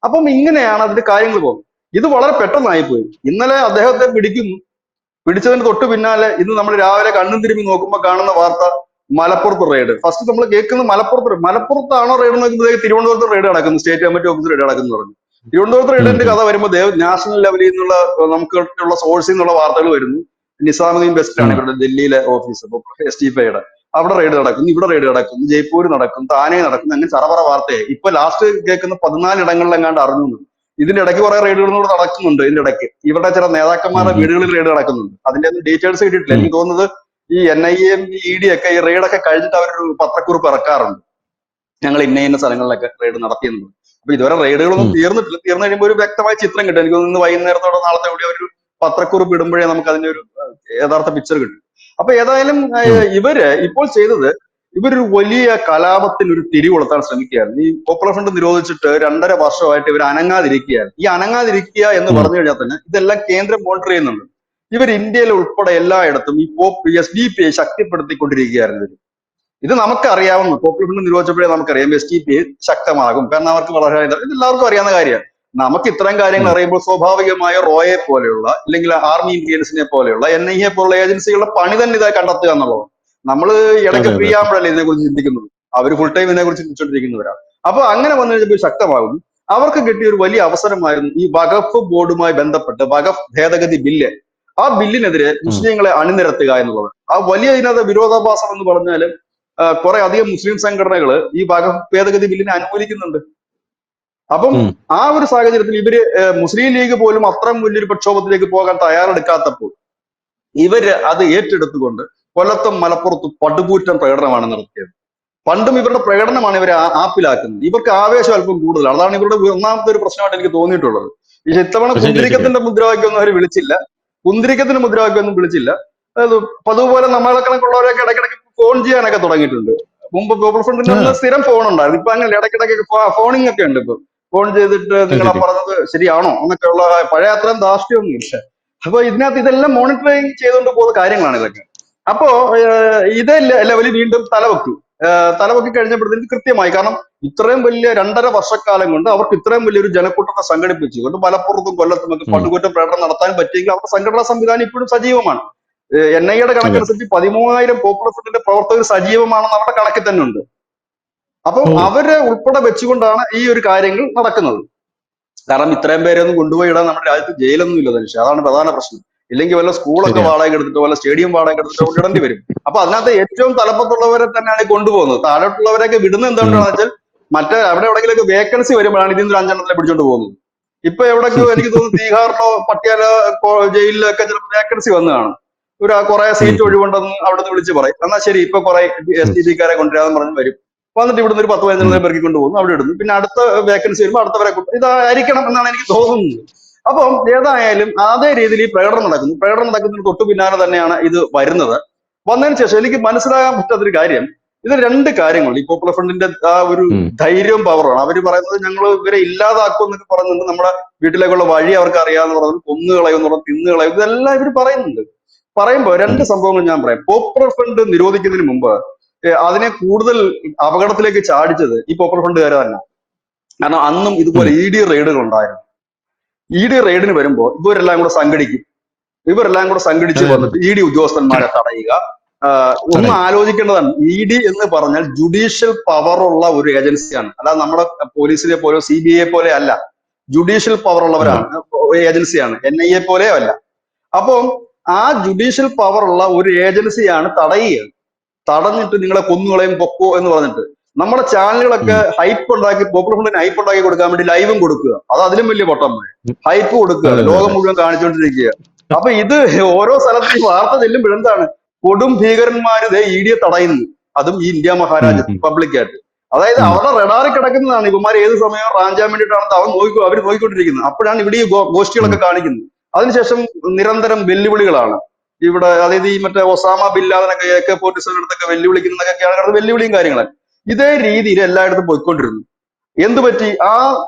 അപ്പം ഇങ്ങനെയാണ് അതിന്റെ കാര്യങ്ങൾ പോകുന്നത്. ഇത് വളരെ പെട്ടെന്നായി പോയി. ഇന്നലെ അദ്ദേഹത്തെ പിടിക്കുന്നു. പിടിച്ചതിന് തൊട്ട് പിന്നാലെ ഇന്ന് നമ്മൾ രാവിലെ കണ്ണും തിരുമ്പി നോക്കുമ്പോൾ കാണുന്ന വാർത്ത മലപ്പുറത്ത് റെയ്ഡ്. ഫസ്റ്റ് നമ്മൾ കേൾക്കുന്നത് മലപ്പുറത്താണോ റെയ്ഡ് നോക്കുമ്പോഴേക്ക് തിരുവനന്തപുരത്ത് റെയ്ഡ് നടക്കുന്നു, സ്റ്റേറ്റ് കമ്മിറ്റി ഓഫീസ് റെയ്ഡ് നടക്കുന്നു പറഞ്ഞു. തിരുവനന്തപുരത്ത് റെയ്ഡിന്റെ കഥ വരുമ്പോൾ നാഷണൽ ലെവലിൽ നിന്നുള്ള നമുക്കുള്ള സോഴ്സിൽ നിന്നുള്ള വാർത്തകൾ വരുന്നു. നിസാമുദ്ദീൻ ബെസ്റ്റാണ് ഇവരുടെ ഡൽഹിയിലെ ഓഫീസ്, SDP-യുടെ. അവിടെ റെയ്ഡ് നടക്കുന്നു, ഇവിടെ റെയ്ഡ് നടക്കുന്നു, ജയ്പൂർ നടക്കും, താനെ നടക്കുന്നു, അങ്ങനെ ചറപറ വാർത്തയായി. ഇപ്പൊ ലാസ്റ്റ് കേൾക്കുന്ന 14 ഇടങ്ങളിലെങ്ങാണ്ട് അറിഞ്ഞു. ഇതിന്റെ ഇടയ്ക്ക് കുറെ റെയ്ഡുകളും കൂടെ നടക്കുന്നുണ്ട്. ഇതിന്റെ ഇടയ്ക്ക് ഇവരുടെ ചില നേതാക്കന്മാരുടെ വീടുകളിൽ റെയ്ഡ് നടക്കുന്നുണ്ട്. അതിന്റെ ഒന്നും ഡീറ്റെയിൽസ് കിട്ടിയിട്ടില്ല. എനിക്ക് തോന്നുന്നത് ഈ NIA ED ഒക്കെ ഈ റെയ്ഡൊക്കെ കഴിഞ്ഞിട്ട് അവരൊരു പത്രക്കുറിപ്പ് ഇറക്കാറുണ്ട്, ഞങ്ങൾ ഇന്ന സ്ഥലങ്ങളിലൊക്കെ റെയ്ഡ് നടത്തിയെന്ന്. അപ്പൊ ഇതുവരെ റെയ്ഡുകളൊന്നും തീർന്നിട്ടില്ല. തീർന്നു കഴിയുമ്പോൾ ഒരു വ്യക്തമായ ചിത്രം കിട്ടും. എനിക്ക് തോന്നുന്നു വൈകുന്നേരത്തോടെ നാളത്തെ കൂടി ഒരു പത്രക്കുറിപ്പ് ഇടുമ്പോഴേ നമുക്ക് അതിന്റെ ഒരു യഥാർത്ഥ പിക്ചർ കിട്ടും. അപ്പൊ ഏതായാലും ഇവര് ഇപ്പോൾ ചെയ്തത്, ഇവരൊരു വലിയ കലാപത്തിന് ഒരു തിരികൊളുത്താൻ ശ്രമിക്കുകയാണ്. ഈ പോപ്പുലർ ഫ്രണ്ട് നിരോധിച്ചിട്ട് 2.5 വർഷമായിട്ട് ഇവർ അനങ്ങാതിരിക്കുകയാണ്. ഈ അനങ്ങാതിരിക്കുക എന്ന് പറഞ്ഞു കഴിഞ്ഞാൽ തന്നെ ഇതെല്ലാം കേന്ദ്രം മോണിറ്റർ ചെയ്യുന്നുണ്ട്. ഇവർ ഇന്ത്യയിൽ ഉൾപ്പെടെ എല്ലായിടത്തും ഈ SDP ശക്തിപ്പെടുത്തിക്കൊണ്ടിരിക്കുകയായിരുന്നു ഇവർ. ഇത് നമുക്കറിയാവുന്നു. പോപ്പുലർ ഫ്രണ്ട് നിരോധിച്ചപ്പോഴേ നമുക്കറിയാം SDP ശക്തമാകും. കാരണം അവർക്ക് വളരെ എല്ലാവർക്കും അറിയാവുന്ന കാര്യമാണ്. നമുക്ക് ഇത്തരം കാര്യങ്ങൾ അറിയുമ്പോൾ സ്വാഭാവികമായ റോയെ പോലെയുള്ള അല്ലെങ്കിൽ ആർമി ഇന്റലിജൻസിനെ പോലെയുള്ള NIA പോലുള്ള ഏജൻസികളുടെ പണി തന്നെ ഇതായി കണ്ടെത്തുക എന്നുള്ളത്. നമ്മൾ ഇടയ്ക്ക് ഫ്രീ ആകുമ്പോഴല്ലേ ഇതിനെ കുറിച്ച് ചിന്തിക്കുന്നത്. അവർ ഫുൾ ടൈം ഇതിനെ കുറിച്ച് ചിന്തിച്ചുകൊണ്ടിരിക്കുന്നവരാണ്. അപ്പൊ അങ്ങനെ വന്നു കഴിഞ്ഞപ്പോൾ ശക്തമാകുന്നു. അവർക്ക് കിട്ടിയ ഒരു വലിയ അവസരമായിരുന്നു ഈ വഖഫ് ബോർഡുമായി ബന്ധപ്പെട്ട് വഖഫ് ഭേദഗതി ബില്ല്. ആ ബില്ലിനെതിരെ മുസ്ലിങ്ങളെ അണിനിരത്തുക എന്നുള്ളത്. ആ വലിയ ഇതിനകത്ത് വിരോധാഭാസം എന്ന് പറഞ്ഞാൽ കുറെ അധികം മുസ്ലിം സംഘടനകൾ ഈ വഖഫ് ഭേദഗതി ബില്ലിനെ അനുകൂലിക്കുന്നുണ്ട്. അപ്പം ആ ഒരു സാഹചര്യത്തിൽ ഇവര് മുസ്ലിം ലീഗ് പോലും അത്രയും വലിയൊരു പ്രക്ഷോഭത്തിലേക്ക് പോകാൻ തയ്യാറെടുക്കാത്തപ്പോൾ ഇവര് അത് ഏറ്റെടുത്തുകൊണ്ട് കൊല്ലത്തും മലപ്പുറത്തും പടുകൂറ്റൻ പ്രകടനമാണ് നടത്തിയത്. പണ്ടും ഇവരുടെ പ്രകടനമാണ് ഇവരെ ആപ്പിലാക്കുന്നത്. ഇവർക്ക് ആവേശം അല്പം കൂടുതലാണ്. അതാണ് ഇവരുടെ ഒന്നാമത്തെ ഒരു പ്രശ്നമായിട്ട് എനിക്ക് തോന്നിയിട്ടുള്ളത്. പക്ഷെ ഇത്തവണ കുന്തിരിക്കത്തിന്റെ മുദ്രാവാക്യമൊന്നും അവർ വിളിച്ചില്ല. കുന്തിരിക്കത്തിന്റെ മുദ്രാവാക്യമൊന്നും വിളിച്ചില്ല. അതുപോലെ നമ്മളെ കണക്കുള്ളവരൊക്കെ ഇടയ്ക്കിടയ്ക്ക് ഫോൺ ചെയ്യാനൊക്കെ തുടങ്ങിയിട്ടുണ്ട്. മുമ്പ് പോപ്പുലർ ഫ്രണ്ടിന്റെ സ്ഥിരം ഫോൺ ഉണ്ടായിരുന്നു. ഇപ്പൊ അങ്ങനെ ഇടയ്ക്കിടയ്ക്ക് ഫോണിംഗ് ഒക്കെ ഉണ്ട്. ഇപ്പൊ ഫോൺ ചെയ്തിട്ട് നിങ്ങളാ പറഞ്ഞത് ശരിയാണോ എന്നൊക്കെ ഉള്ള പഴയ അത്രയും ധാർഷ്ട്യമൊന്നും ഇല്ല. അപ്പൊ ഇതിനകത്ത് ഇതെല്ലാം മോണിറ്ററിങ് ചെയ്തുകൊണ്ട് പോകുന്ന കാര്യങ്ങളാണ് ഇതൊക്കെ. അപ്പോ ഇതേ ലെവലിൽ വീണ്ടും തലവൊക്കി കഴിഞ്ഞപ്പോഴത്തേക്ക് കൃത്യമായി. കാരണം ഇത്രയും വലിയ 2.5 വർഷക്കാലം കൊണ്ട് അവർക്ക് ഇത്രയും വലിയൊരു ജനക്കൂട്ടത്തെ സംഘടിപ്പിച്ചുകൊണ്ട് മലപ്പുറത്തും കൊല്ലത്തും ഒക്കെ പടുകൂറ്റ പ്രകടനം നടത്താൻ പറ്റിയെങ്കിൽ അവരുടെ സംഘടനാ സംവിധാനം ഇപ്പോഴും സജീവമാണ്. NIA കണക്കനുസരിച്ച് 13,000 പോപ്പുലർ ഫ്രണ്ടിന്റെ പ്രവർത്തകർ സജീവമാണെന്ന് അവരുടെ കണക്കിൽ തന്നെ ഉണ്ട്. അപ്പം അവരെ ഉൾപ്പെടെ വെച്ചുകൊണ്ടാണ് ഈ ഒരു കാര്യങ്ങൾ നടക്കുന്നത്. കാരണം ഇത്രയും പേരെ ഒന്നും കൊണ്ടുപോയി ഇടാൻ നമ്മുടെ രാജ്യത്ത് ജയിലൊന്നും ഇല്ല ധനുഷ്. അതാണ് പ്രധാന പ്രശ്നം. ഇല്ലെങ്കിൽ വല്ല സ്കൂളൊക്കെ വാടക എടുത്തിട്ടോ വല്ല സ്റ്റേഡിയം വാടക എടുത്തിട്ടോ കൊണ്ടിടേണ്ടി വരും. അപ്പൊ അതിനകത്ത് ഏറ്റവും തലപ്പത്തുള്ളവരെ തന്നെയാണ് കൊണ്ടുപോകുന്നത്. താഴോട്ടുള്ളവരൊക്കെ വിടുന്നത് എന്തുകൊണ്ടാണെന്ന് വെച്ചാൽ മറ്റേ അവിടെ എവിടെയെങ്കിലൊക്കെ വേക്കൻസി വരുമ്പോഴാണ് ഇതിൽ നിന്ന് 5 പിടിച്ചോണ്ട് പോകുന്നത്. ഇപ്പൊ എവിടെയൊക്കെ എനിക്ക് തോന്നുന്നു തീഹാറിലോ പട്ടിയാല ജയിലിലൊക്കെ ചിലപ്പോൾ വേക്കൻസി വന്നു കാണും. കുറെ സീറ്റ് ഒഴിവുണ്ടെന്ന് അവിടെ നിന്ന് വിളിച്ച് പറയും. എന്നാൽ ശരി ഇപ്പൊ കുറെ STPക്കാരെ കൊണ്ടുവരാമെന്ന് പറഞ്ഞ് വരും. വന്നിട്ട് ഇവിടുന്ന് ഒരു 10-15 പേർക്ക് കൊണ്ടുപോകുന്നു, അവിടെ ഇടുന്നു. പിന്നെ അടുത്ത വേക്കൻസി വരുമ്പോൾ അടുത്തവരെ ഇതായിരിക്കണം എന്നാണ് എനിക്ക് തോന്നുന്നത്. അപ്പം ഏതായാലും അതേ രീതിയിൽ ഈ പ്രകടനം നടക്കുന്നതിന് തൊട്ടു പിന്നാലെ തന്നെയാണ് ഇത് വരുന്നത്. വന്നതിന് ശേഷം എനിക്ക് മനസ്സിലാകാൻ പറ്റാത്തൊരു കാര്യം, ഇത് 2 കാര്യങ്ങൾ. ഈ പോപ്പുലർ ഫ്രണ്ടിന്റെ ആ ഒരു ധൈര്യവും പവറാണ്. അവർ പറയുന്നത് ഞങ്ങൾ ഇവരെ ഇല്ലാതാക്കും എന്നൊക്കെ പറയുന്നുണ്ട്. നമ്മുടെ വീട്ടിലേക്കുള്ള വഴി അവർക്ക് അറിയാമെന്ന് പറയുന്നത്, കൊന്നുകളയും എന്ന് പറഞ്ഞാൽ തിന്നുകളയും, ഇതെല്ലാം ഇവർ പറയുന്നുണ്ട്. പറയുമ്പോൾ 2 സംഭവങ്ങൾ ഞാൻ പറയാം. പോപ്പുലർ ഫ്രണ്ട് നിരോധിക്കുന്നതിന് മുമ്പ് അതിനെ കൂടുതൽ അപകടത്തിലേക്ക് ചാടിച്ചത് ഈ പോപ്പുലർ ഫ്രണ്ടുകാർ തന്നെ. കാരണം അന്നും ഇതുപോലെ ED റെയ്ഡുകൾ ഉണ്ടായിരുന്നു. ED റെയ്ഡിന് വരുമ്പോൾ ഇവരെല്ലാം കൂടെ സംഘടിച്ച് വന്നിട്ട് ED ഉദ്യോഗസ്ഥന്മാരെ തടയുക. ഒന്ന് ആലോചിക്കേണ്ടതാണ്, ED എന്ന് പറഞ്ഞാൽ ജുഡീഷ്യൽ പവറുള്ള ഒരു ഏജൻസിയാണ്. അല്ലാതെ നമ്മുടെ പോലീസിനെ പോലെയോ CBI പോലെ അല്ല. ജുഡീഷ്യൽ പവറുള്ളവരാണ്, ഏജൻസിയാണ്. NIA പോലെയോ അല്ല. അപ്പം ആ ജുഡീഷ്യൽ പവറുള്ള ഒരു ഏജൻസിയാണ് തടഞ്ഞിട്ട് നിങ്ങളെ കൊന്നുകളയും പൊക്കോ എന്ന് പറഞ്ഞിട്ട് നമ്മുടെ ചാനലുകളൊക്കെ ഹൈപ്പ് ഉണ്ടാക്കി, പോപ്പുലർ ഫ്രണ്ടിന് ഹൈപ്പ് ഉണ്ടാക്കി കൊടുക്കാൻ വേണ്ടി ലൈവും കൊടുക്കുക. അത് അതിലും വലിയ പൊട്ടം ഹൈപ്പ് കൊടുക്കുക, ലോകം മുഴുവൻ കാണിച്ചുകൊണ്ടിരിക്കുക. അപ്പൊ ഇത് ഓരോ സ്ഥലത്ത് ഈ വാർത്ത ചെല്ലുമ്പോഴെന്താണ്, കൊടും ഭീകരന്മാര് ED തടയുന്നു, അതും ഈ ഇന്ത്യ മഹാരാജ്യത്ത് പബ്ലിക്കായിട്ട്. അതായത് അവിടെ റഡാറിൽ കിടക്കുന്നതാണ് ഇവന്മാർ ഏത് സമയം റാഞ്ചാൻ വേണ്ടിയിട്ടാണ് അവർ നോക്കിക്കൊണ്ടിരിക്കുന്നത്. അപ്പോഴാണ് ഇവിടെ ഈ ഗോഷ്ഠികളൊക്കെ കാണിക്കുന്നത്. അതിനുശേഷം നിരന്തരം വെല്ലുവിളികളാണ് ഇവിടെ. അതായത് ഈ മറ്റേ ഒസാമ ബിൻ ലാദനൊക്കെ AK-47 അടുത്തൊക്കെ വെല്ലുവിളിക്കുന്നതൊക്കെയാണ് വെല്ലുവിളിയും കാര്യങ്ങളൊക്കെ. ഇതേ രീതിയിൽ എല്ലായിടത്തും പോയിക്കൊണ്ടിരുന്നു. എന്തു പറ്റി? ആ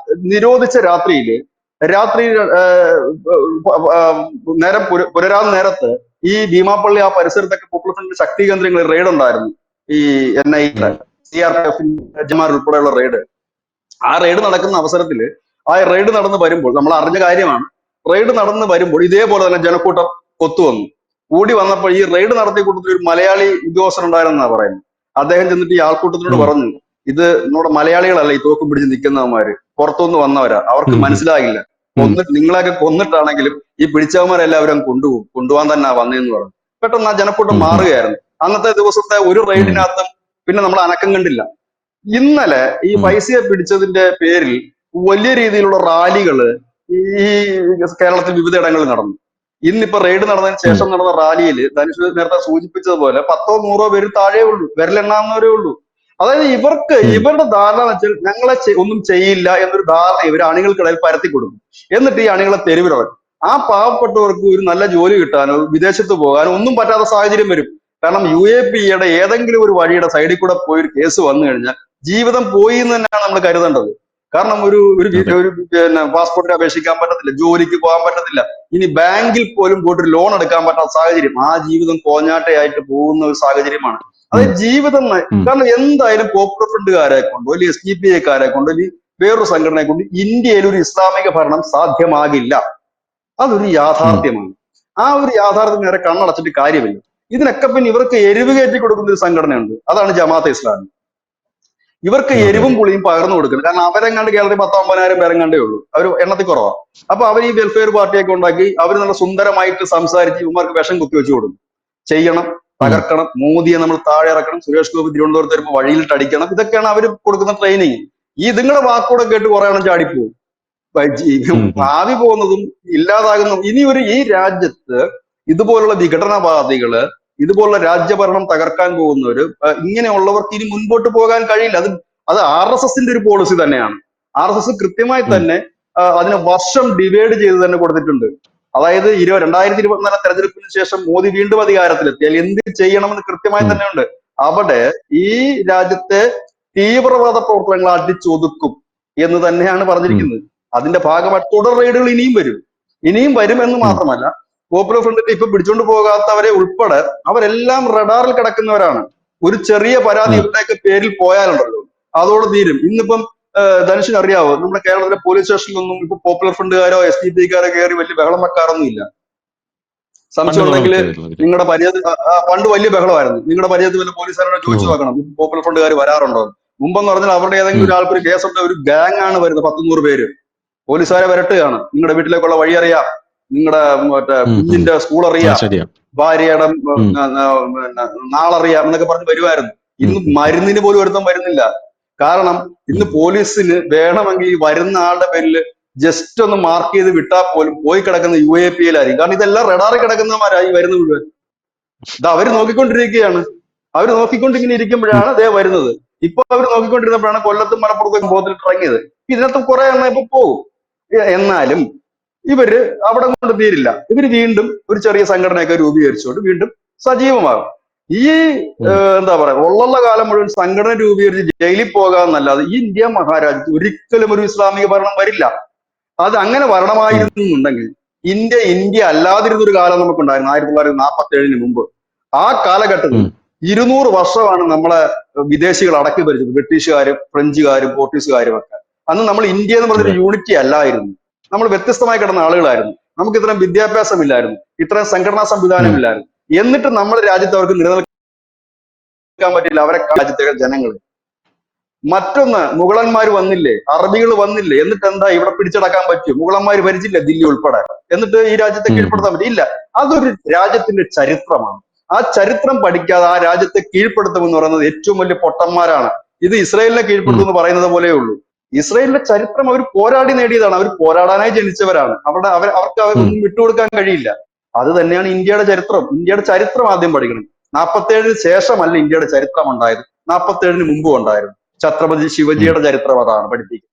നിരോധിച്ച രാത്രി നേരം പുലരാൻ നേരത്ത് ഈ ഭീമാപ്പള്ളി ആ പരിസരത്തൊക്കെ പോപ്പുലർ ഫ്രണ്ട് ശക്തി കേന്ദ്രങ്ങളിൽ റെയ്ഡ് ഉണ്ടായിരുന്നു. ഈ NIA CRPF ജമാർ ഉൾപ്പെടെയുള്ള റെയ്ഡ്. ആ റെയ്ഡ് നടക്കുന്ന അവസരത്തിൽ ആ റെയ്ഡ് നടന്ന് വരുമ്പോൾ നമ്മൾ അറിഞ്ഞ കാര്യമാണ്. റെയ്ഡ് നടന്ന് വരുമ്പോൾ ഇതേപോലെ തന്നെ ജനക്കൂട്ടം കൊത്തുവന്നു. കൂടി വന്നപ്പോൾ ഈ റെയ്ഡ് നടത്തിയ കൂട്ടത്തിൽ ഒരു മലയാളി ഉദ്യോഗസ്ഥൻ ഉണ്ടായിരുന്നാ പറയുന്നത്. അദ്ദേഹം ചെന്നിട്ട് ഈ ആൾക്കൂട്ടത്തിനോട് പറഞ്ഞു, ഇത് നമ്മുടെ മലയാളികളല്ല ഈ തോക്കും പിടിച്ച് നിൽക്കുന്നവന്മാര്, പുറത്തുനിന്ന് വന്നവരാ, അവർക്ക് മനസ്സിലാകില്ല, നിങ്ങളെയൊക്കെ കൊന്നിട്ടാണെങ്കിലും ഈ പിടിച്ചവന്മാരെല്ലാവരും കൊണ്ടുപോകാൻ തന്നെ വന്നേന്ന് പറഞ്ഞു. പെട്ടെന്ന് ആ ജനക്കൂട്ടം മാറുകയായിരുന്നു. അന്നത്തെ ദിവസത്തെ ഒരു റെയ്ഡിനകത്തും പിന്നെ നമ്മൾ അനക്കം കണ്ടില്ല. ഇന്നലെ ഈ പൈസയെ പിടിച്ചതിന്റെ പേരിൽ വലിയ രീതിയിലുള്ള റാലികള് ഈ കേരളത്തിൽ വിവിധ ഇടങ്ങളിൽ നടന്നു. ഇന്നിപ്പോ റെയ്ഡ് നടന്നതിന് ശേഷം നടന്ന റാലിയിൽ ധനുഷ് നേരത്തെ സൂചിപ്പിച്ചതുപോലെ 10-100 പേര് താഴെ ഉള്ളൂ, വിരലെണ്ണാവുന്നവരേ ഉള്ളൂ. അതായത് ഇവരുടെ ധാരണ എന്ന് വെച്ചാൽ ഞങ്ങളെ ഒന്നും ചെയ്യില്ല എന്നൊരു ധാരണ ഇവർ അണികൾക്കിടയിൽ പരത്തി കൊടുക്കും. എന്നിട്ട് ഈ അണികളെ തെരുവിലിറക്കും. ആ പാവപ്പെട്ടവർക്ക് ഒരു നല്ല ജോലി കിട്ടാനോ വിദേശത്ത് പോകാനോ ഒന്നും പറ്റാത്ത സാഹചര്യം വരും. കാരണം UAPയുടെ ഏതെങ്കിലും ഒരു വഴിയുടെ സൈഡിൽ കൂടെ പോയി ഒരു കേസ് വന്നു കഴിഞ്ഞാൽ ജീവിതം പോയി എന്ന് തന്നെയാണ് നമ്മൾ കരുതേണ്ടത്. കാരണം ഒരു പിന്നെ പാസ്പോർട്ടിന് അപേക്ഷിക്കാൻ പറ്റത്തില്ല, ജോലിക്ക് പോകാൻ പറ്റത്തില്ല, ഇനി ബാങ്കിൽ പോലും പോയിട്ട് ലോൺ എടുക്കാൻ പറ്റാത്ത സാഹചര്യം. ആ ജീവിതം കോഞ്ഞാട്ടയായിട്ട് പോകുന്ന ഒരു സാഹചര്യമാണ്. അതായത് ജീവിതം. കാരണം എന്തായാലും പോപ്പുലർ ഫ്രണ്ടുകാരെ കൊണ്ടോ അല്ലെങ്കിൽ SDPIക്കാരെ കൊണ്ടോ അല്ലെങ്കിൽ വേറൊരു സംഘടനയെ കൊണ്ട് ഇന്ത്യയിൽ ഒരു ഇസ്ലാമിക ഭരണം സാധ്യമാകില്ല. അതൊരു യാഥാർത്ഥ്യമാണ്. ആ ഒരു യാഥാർത്ഥ്യം നേരെ കണ്ണടച്ചിട്ട് കാര്യമില്ല. ഇതിനൊക്കെ പിന്നെ ഇവർക്ക് എരിവ് കയറ്റി കൊടുക്കുന്ന ഒരു സംഘടനയുണ്ട്, അതാണ് ജമാഅത്തെ ഇസ്ലാമി. ഇവർക്ക് അതെ എരിവും അതെ. പുളിയും പകർന്നു കൊടുക്കണം. കാരണം അവരെങ്ങാണ്ട് കേരളത്തിൽ 10-50,000 പേരെങ്ങാണ്ടേ ഉള്ളൂ, അവർ എണ്ണത്തിൽ കുറവാണ്. അപ്പൊ അവർ ഈ വെൽഫെയർ പാർട്ടിയൊക്കെ ഉണ്ടാക്കി അവർ നല്ല സുന്ദരമായിട്ട് സംസാരിച്ച് ഇവർക്ക് വിഷം കുത്തിവെച്ച് കൊടുക്കും. ചെയ്യണം, ഉം. തകർക്കണം, മോദിയെ നമ്മൾ താഴെ ഇറക്കണം, സുരേഷ് ഗോപി തിരുവനന്തപുരത്ത് വരുമ്പോൾ വഴിയിലിട്ട് അടിക്കണം. ഇതൊക്കെയാണ് അവർ കൊടുക്കുന്ന ട്രെയിനിങ്. ഈ നിങ്ങളുടെ വാക്കൂടെ കേട്ട് കുറെ എണ്ണം ചാടിപ്പോവും. ഉം. ഉം. ഭാവി പോകുന്നതും ഇല്ലാതാകുന്നതും. ഇനി ഈ രാജ്യത്ത് ഇതുപോലുള്ള വിഘടനവാദികള്, ഇതുപോലുള്ള രാജ്യഭരണം തകർക്കാൻ പോകുന്നവര്, ഇങ്ങനെയുള്ളവർക്ക് ഇനി മുൻപോട്ട് പോകാൻ കഴിയില്ല. അത് RSSന്റെ ഒരു പോളിസി തന്നെയാണ്. RSS കൃത്യമായി ഉം. തന്നെ അതിനെ വർഷം ഡിവൈഡ് ചെയ്ത് തന്നെ കൊടുത്തിട്ടുണ്ട്. അതായത് 2024 തെരഞ്ഞെടുപ്പിന് ശേഷം മോദി വീണ്ടും അധികാരത്തിലെത്തിയാൽ എന്ത് ചെയ്യണമെന്ന് കൃത്യമായി ഉം. തന്നെയുണ്ട്. അവിടെ ഈ രാജ്യത്തെ തീവ്രവാദ പ്രവർത്തനങ്ങൾ അടിച്ചൊതുക്കും എന്ന് തന്നെയാണ് ഉം. പറഞ്ഞിരിക്കുന്നത്. അതിന്റെ ഭാഗമായി തുടർ റെയ്ഡുകൾ ഇനിയും വരും എന്ന് ഉം. മാത്രമല്ല, പോപ്പുലർ ഫ്രണ്ടിന്റെ ഇപ്പൊ പിടിച്ചോണ്ട് പോകാത്തവരെ ഉൾപ്പെടെ അവരെല്ലാം റഡാറിൽ കിടക്കുന്നവരാണ്. ഒരു ചെറിയ പരാതി ഉം. ഇവരുടെയൊക്കെ പേരിൽ പോയാലുണ്ടല്ലോ, അതോടെ തീരും. ഇന്നിപ്പം ധനുഷിന് അറിയാവോ, നമ്മുടെ കേരളത്തിലെ പോലീസ് സ്റ്റേഷനിലൊന്നും ഇപ്പൊ പോപ്പുലർ ഫ്രണ്ടുകാരോ SDPക്കാരോ കയറി വലിയ ബഹളം വെക്കാറൊന്നും ഇല്ല. സംശയം പണ്ട് ബഹളം ഉണ്ടെങ്കിൽ വെക്കുമായിരുന്നു അവര്. നിങ്ങളുടെ പണ്ട് വലിയ ബഹളമായിരുന്നു. നിങ്ങളുടെ പരിചയത്തിൽ വല്ല പോലീസുകാരോട് ചോദിച്ചു ഓ. നോക്കണം ഇപ്പൊ പോപ്പുലർ ഫ്രണ്ടുകാർ വരാറുണ്ടോ. മുമ്പെന്ന് പറഞ്ഞാൽ അവരുടെ ഏതെങ്കിലും ഉം. ഒരാൾക്ക് ഒരു കേസുണ്ട്, ഒരു ഗ്യാങ് ആണ് വരുന്നത്, 10-100 പേര്. പോലീസുകാരെ വരട്ടുകയാണ്. നിങ്ങളുടെ വീട്ടിലേക്കുള്ള വഴി അറിയാം, നിങ്ങളുടെ മറ്റേ ഉം. ഉം. കുഞ്ഞിന്റെ സ്കൂൾ ആ അറിയാം, ശരിയാ. ഭാര്യയുടെ ഉം. നാളറിയാം എന്നൊക്കെ പറഞ്ഞ് വരുമായിരുന്നു. ഉം. ഇന്ന് ഉം. മരുന്നിന് പോലും ഒരുത്തം വരുന്നില്ല. കാരണം ഇന്ന് ഉം. പോലീസിന് വേണമെങ്കിൽ ഈ വരുന്ന ആളുടെ പേരിൽ ജസ്റ്റ് ഒന്ന് മാർക്ക് ചെയ്ത് വിട്ടാൽ പോലും പോയി കിടക്കുന്ന UAPയിലായിരിക്കും. കാരണം ഇതെല്ലാം റഡാറിൽ കിടക്കുന്നവരായി വരുന്ന മുഴുവൻ. ഇത് അവര് നോക്കിക്കൊണ്ടിരിക്കുകയാണ്. അവർ നോക്കിക്കൊണ്ടിങ്ങനെ ഉം. ഇരിക്കുമ്പോഴാണ് ദേ വരുന്നത്. ഇപ്പൊ അവർ നോക്കിക്കൊണ്ടിരുന്നപ്പോഴാണ് കൊല്ലത്തും മലപ്പുറത്തും ബോധത്തിൽ ഇറങ്ങിയത്. ഇതിനകത്ത് കുറെ എണ്ണം ഇപ്പൊ പോകും. എന്നാലും ഇവര് അവിടെ കൊണ്ട് തീരില്ല. ഇവര് വീണ്ടും ഒരു ചെറിയ സംഘടനയൊക്കെ രൂപീകരിച്ചുകൊണ്ട് വീണ്ടും സജീവമാകും. ഈ ഉം. എന്താ പറയാ, ഉള്ള കാലം മുഴുവൻ സംഘടന രൂപീകരിച്ച് ജയിലിൽ പോകാമെന്നല്ലാതെ ഈ ഇന്ത്യ മഹാരാജ്യത്ത് ഒരിക്കലും ഒരു ഇസ്ലാമിക ഭരണം വരില്ല. അത് അങ്ങനെ ഉം. വരണമായിരുന്നുണ്ടെങ്കിൽ ഇന്ത്യ അല്ലാതിരുന്നൊരു കാലം നമുക്കുണ്ടായിരുന്നു 1947 മുമ്പ്. ആ കാലഘട്ടത്തിൽ ഉം. 200 വർഷമാണ് നമ്മളെ വിദേശികൾ അടക്കി ഭരിച്ചത്. ബ്രിട്ടീഷുകാരും ഫ്രഞ്ചുകാരും പോർട്ടുഗീസുകാരും ഒക്കെ. അന്ന് നമ്മൾ ഇന്ത്യ എന്ന് അതെ. പറഞ്ഞൊരു യൂണിറ്റി അല്ലായിരുന്നു. നമ്മൾ വ്യത്യസ്തമായി കിടന്ന ആളുകളായിരുന്നു. നമുക്ക് ഇത്രയും വിദ്യാഭ്യാസം ഇല്ലായിരുന്നു, ഇത്രയും സംഘടനാ സംവിധാനം ഉം. ഇല്ലായിരുന്നു. എന്നിട്ട് നമ്മുടെ രാജ്യത്ത് അവർക്ക് നിലനിൽക്കാൻ പറ്റില്ല, അവരെ രാജ്യത്തെ ജനങ്ങൾ. മറ്റൊന്ന്, മുഗളന്മാർ വന്നില്ലേ, അറബികൾ വന്നില്ലേ, എന്നിട്ട് എന്താ ഇവിടെ പിടിച്ചടക്കാൻ പറ്റും? മുഗളന്മാർ ഭരിച്ചില്ലേ ദില്ലി ഉൾപ്പെടെ, എന്നിട്ട് ഈ രാജ്യത്തെ ഉം. ഉം. കീഴ്പ്പെടുത്താൻ പറ്റില്ല. അതൊരു രാജ്യത്തിന്റെ ചരിത്രമാണ്. ആ ചരിത്രം പഠിക്കാതെ ആ രാജ്യത്തെ കീഴ്പ്പെടുത്തുമെന്ന് പറയുന്നത് ഏറ്റവും വലിയ പൊട്ടന്മാരാണ്. ഇത് ഇസ്രായേലിനെ ഉം. കീഴ്പ്പെടുത്തും എന്ന് പറയുന്നത് പോലെയേ ഉള്ളൂ. ഇസ്രായേലിന്റെ ചരിത്രം അവർ പോരാടി നേടിയതാണ്. അവർ പോരാടാനായി ജനിച്ചവരാണ്. അവർക്ക് ഉം. ഒന്നും വിട്ടുകൊടുക്കാൻ കഴിയില്ല. അത് തന്നെയാണ് ഇന്ത്യയുടെ ചരിത്രം. ഇന്ത്യയുടെ ചരിത്രം ആദ്യം പഠിക്കണം. 47-ന് ശേഷമല്ല ഇന്ത്യയുടെ ചരിത്രം ഉണ്ടായത്, 47-ന് മുമ്പും ഉണ്ടായിരുന്നു. ഛത്രപതി ഉം. ശിവജിയുടെ ചരിത്രം അതാണ് പഠിപ്പിക്കുന്നത്.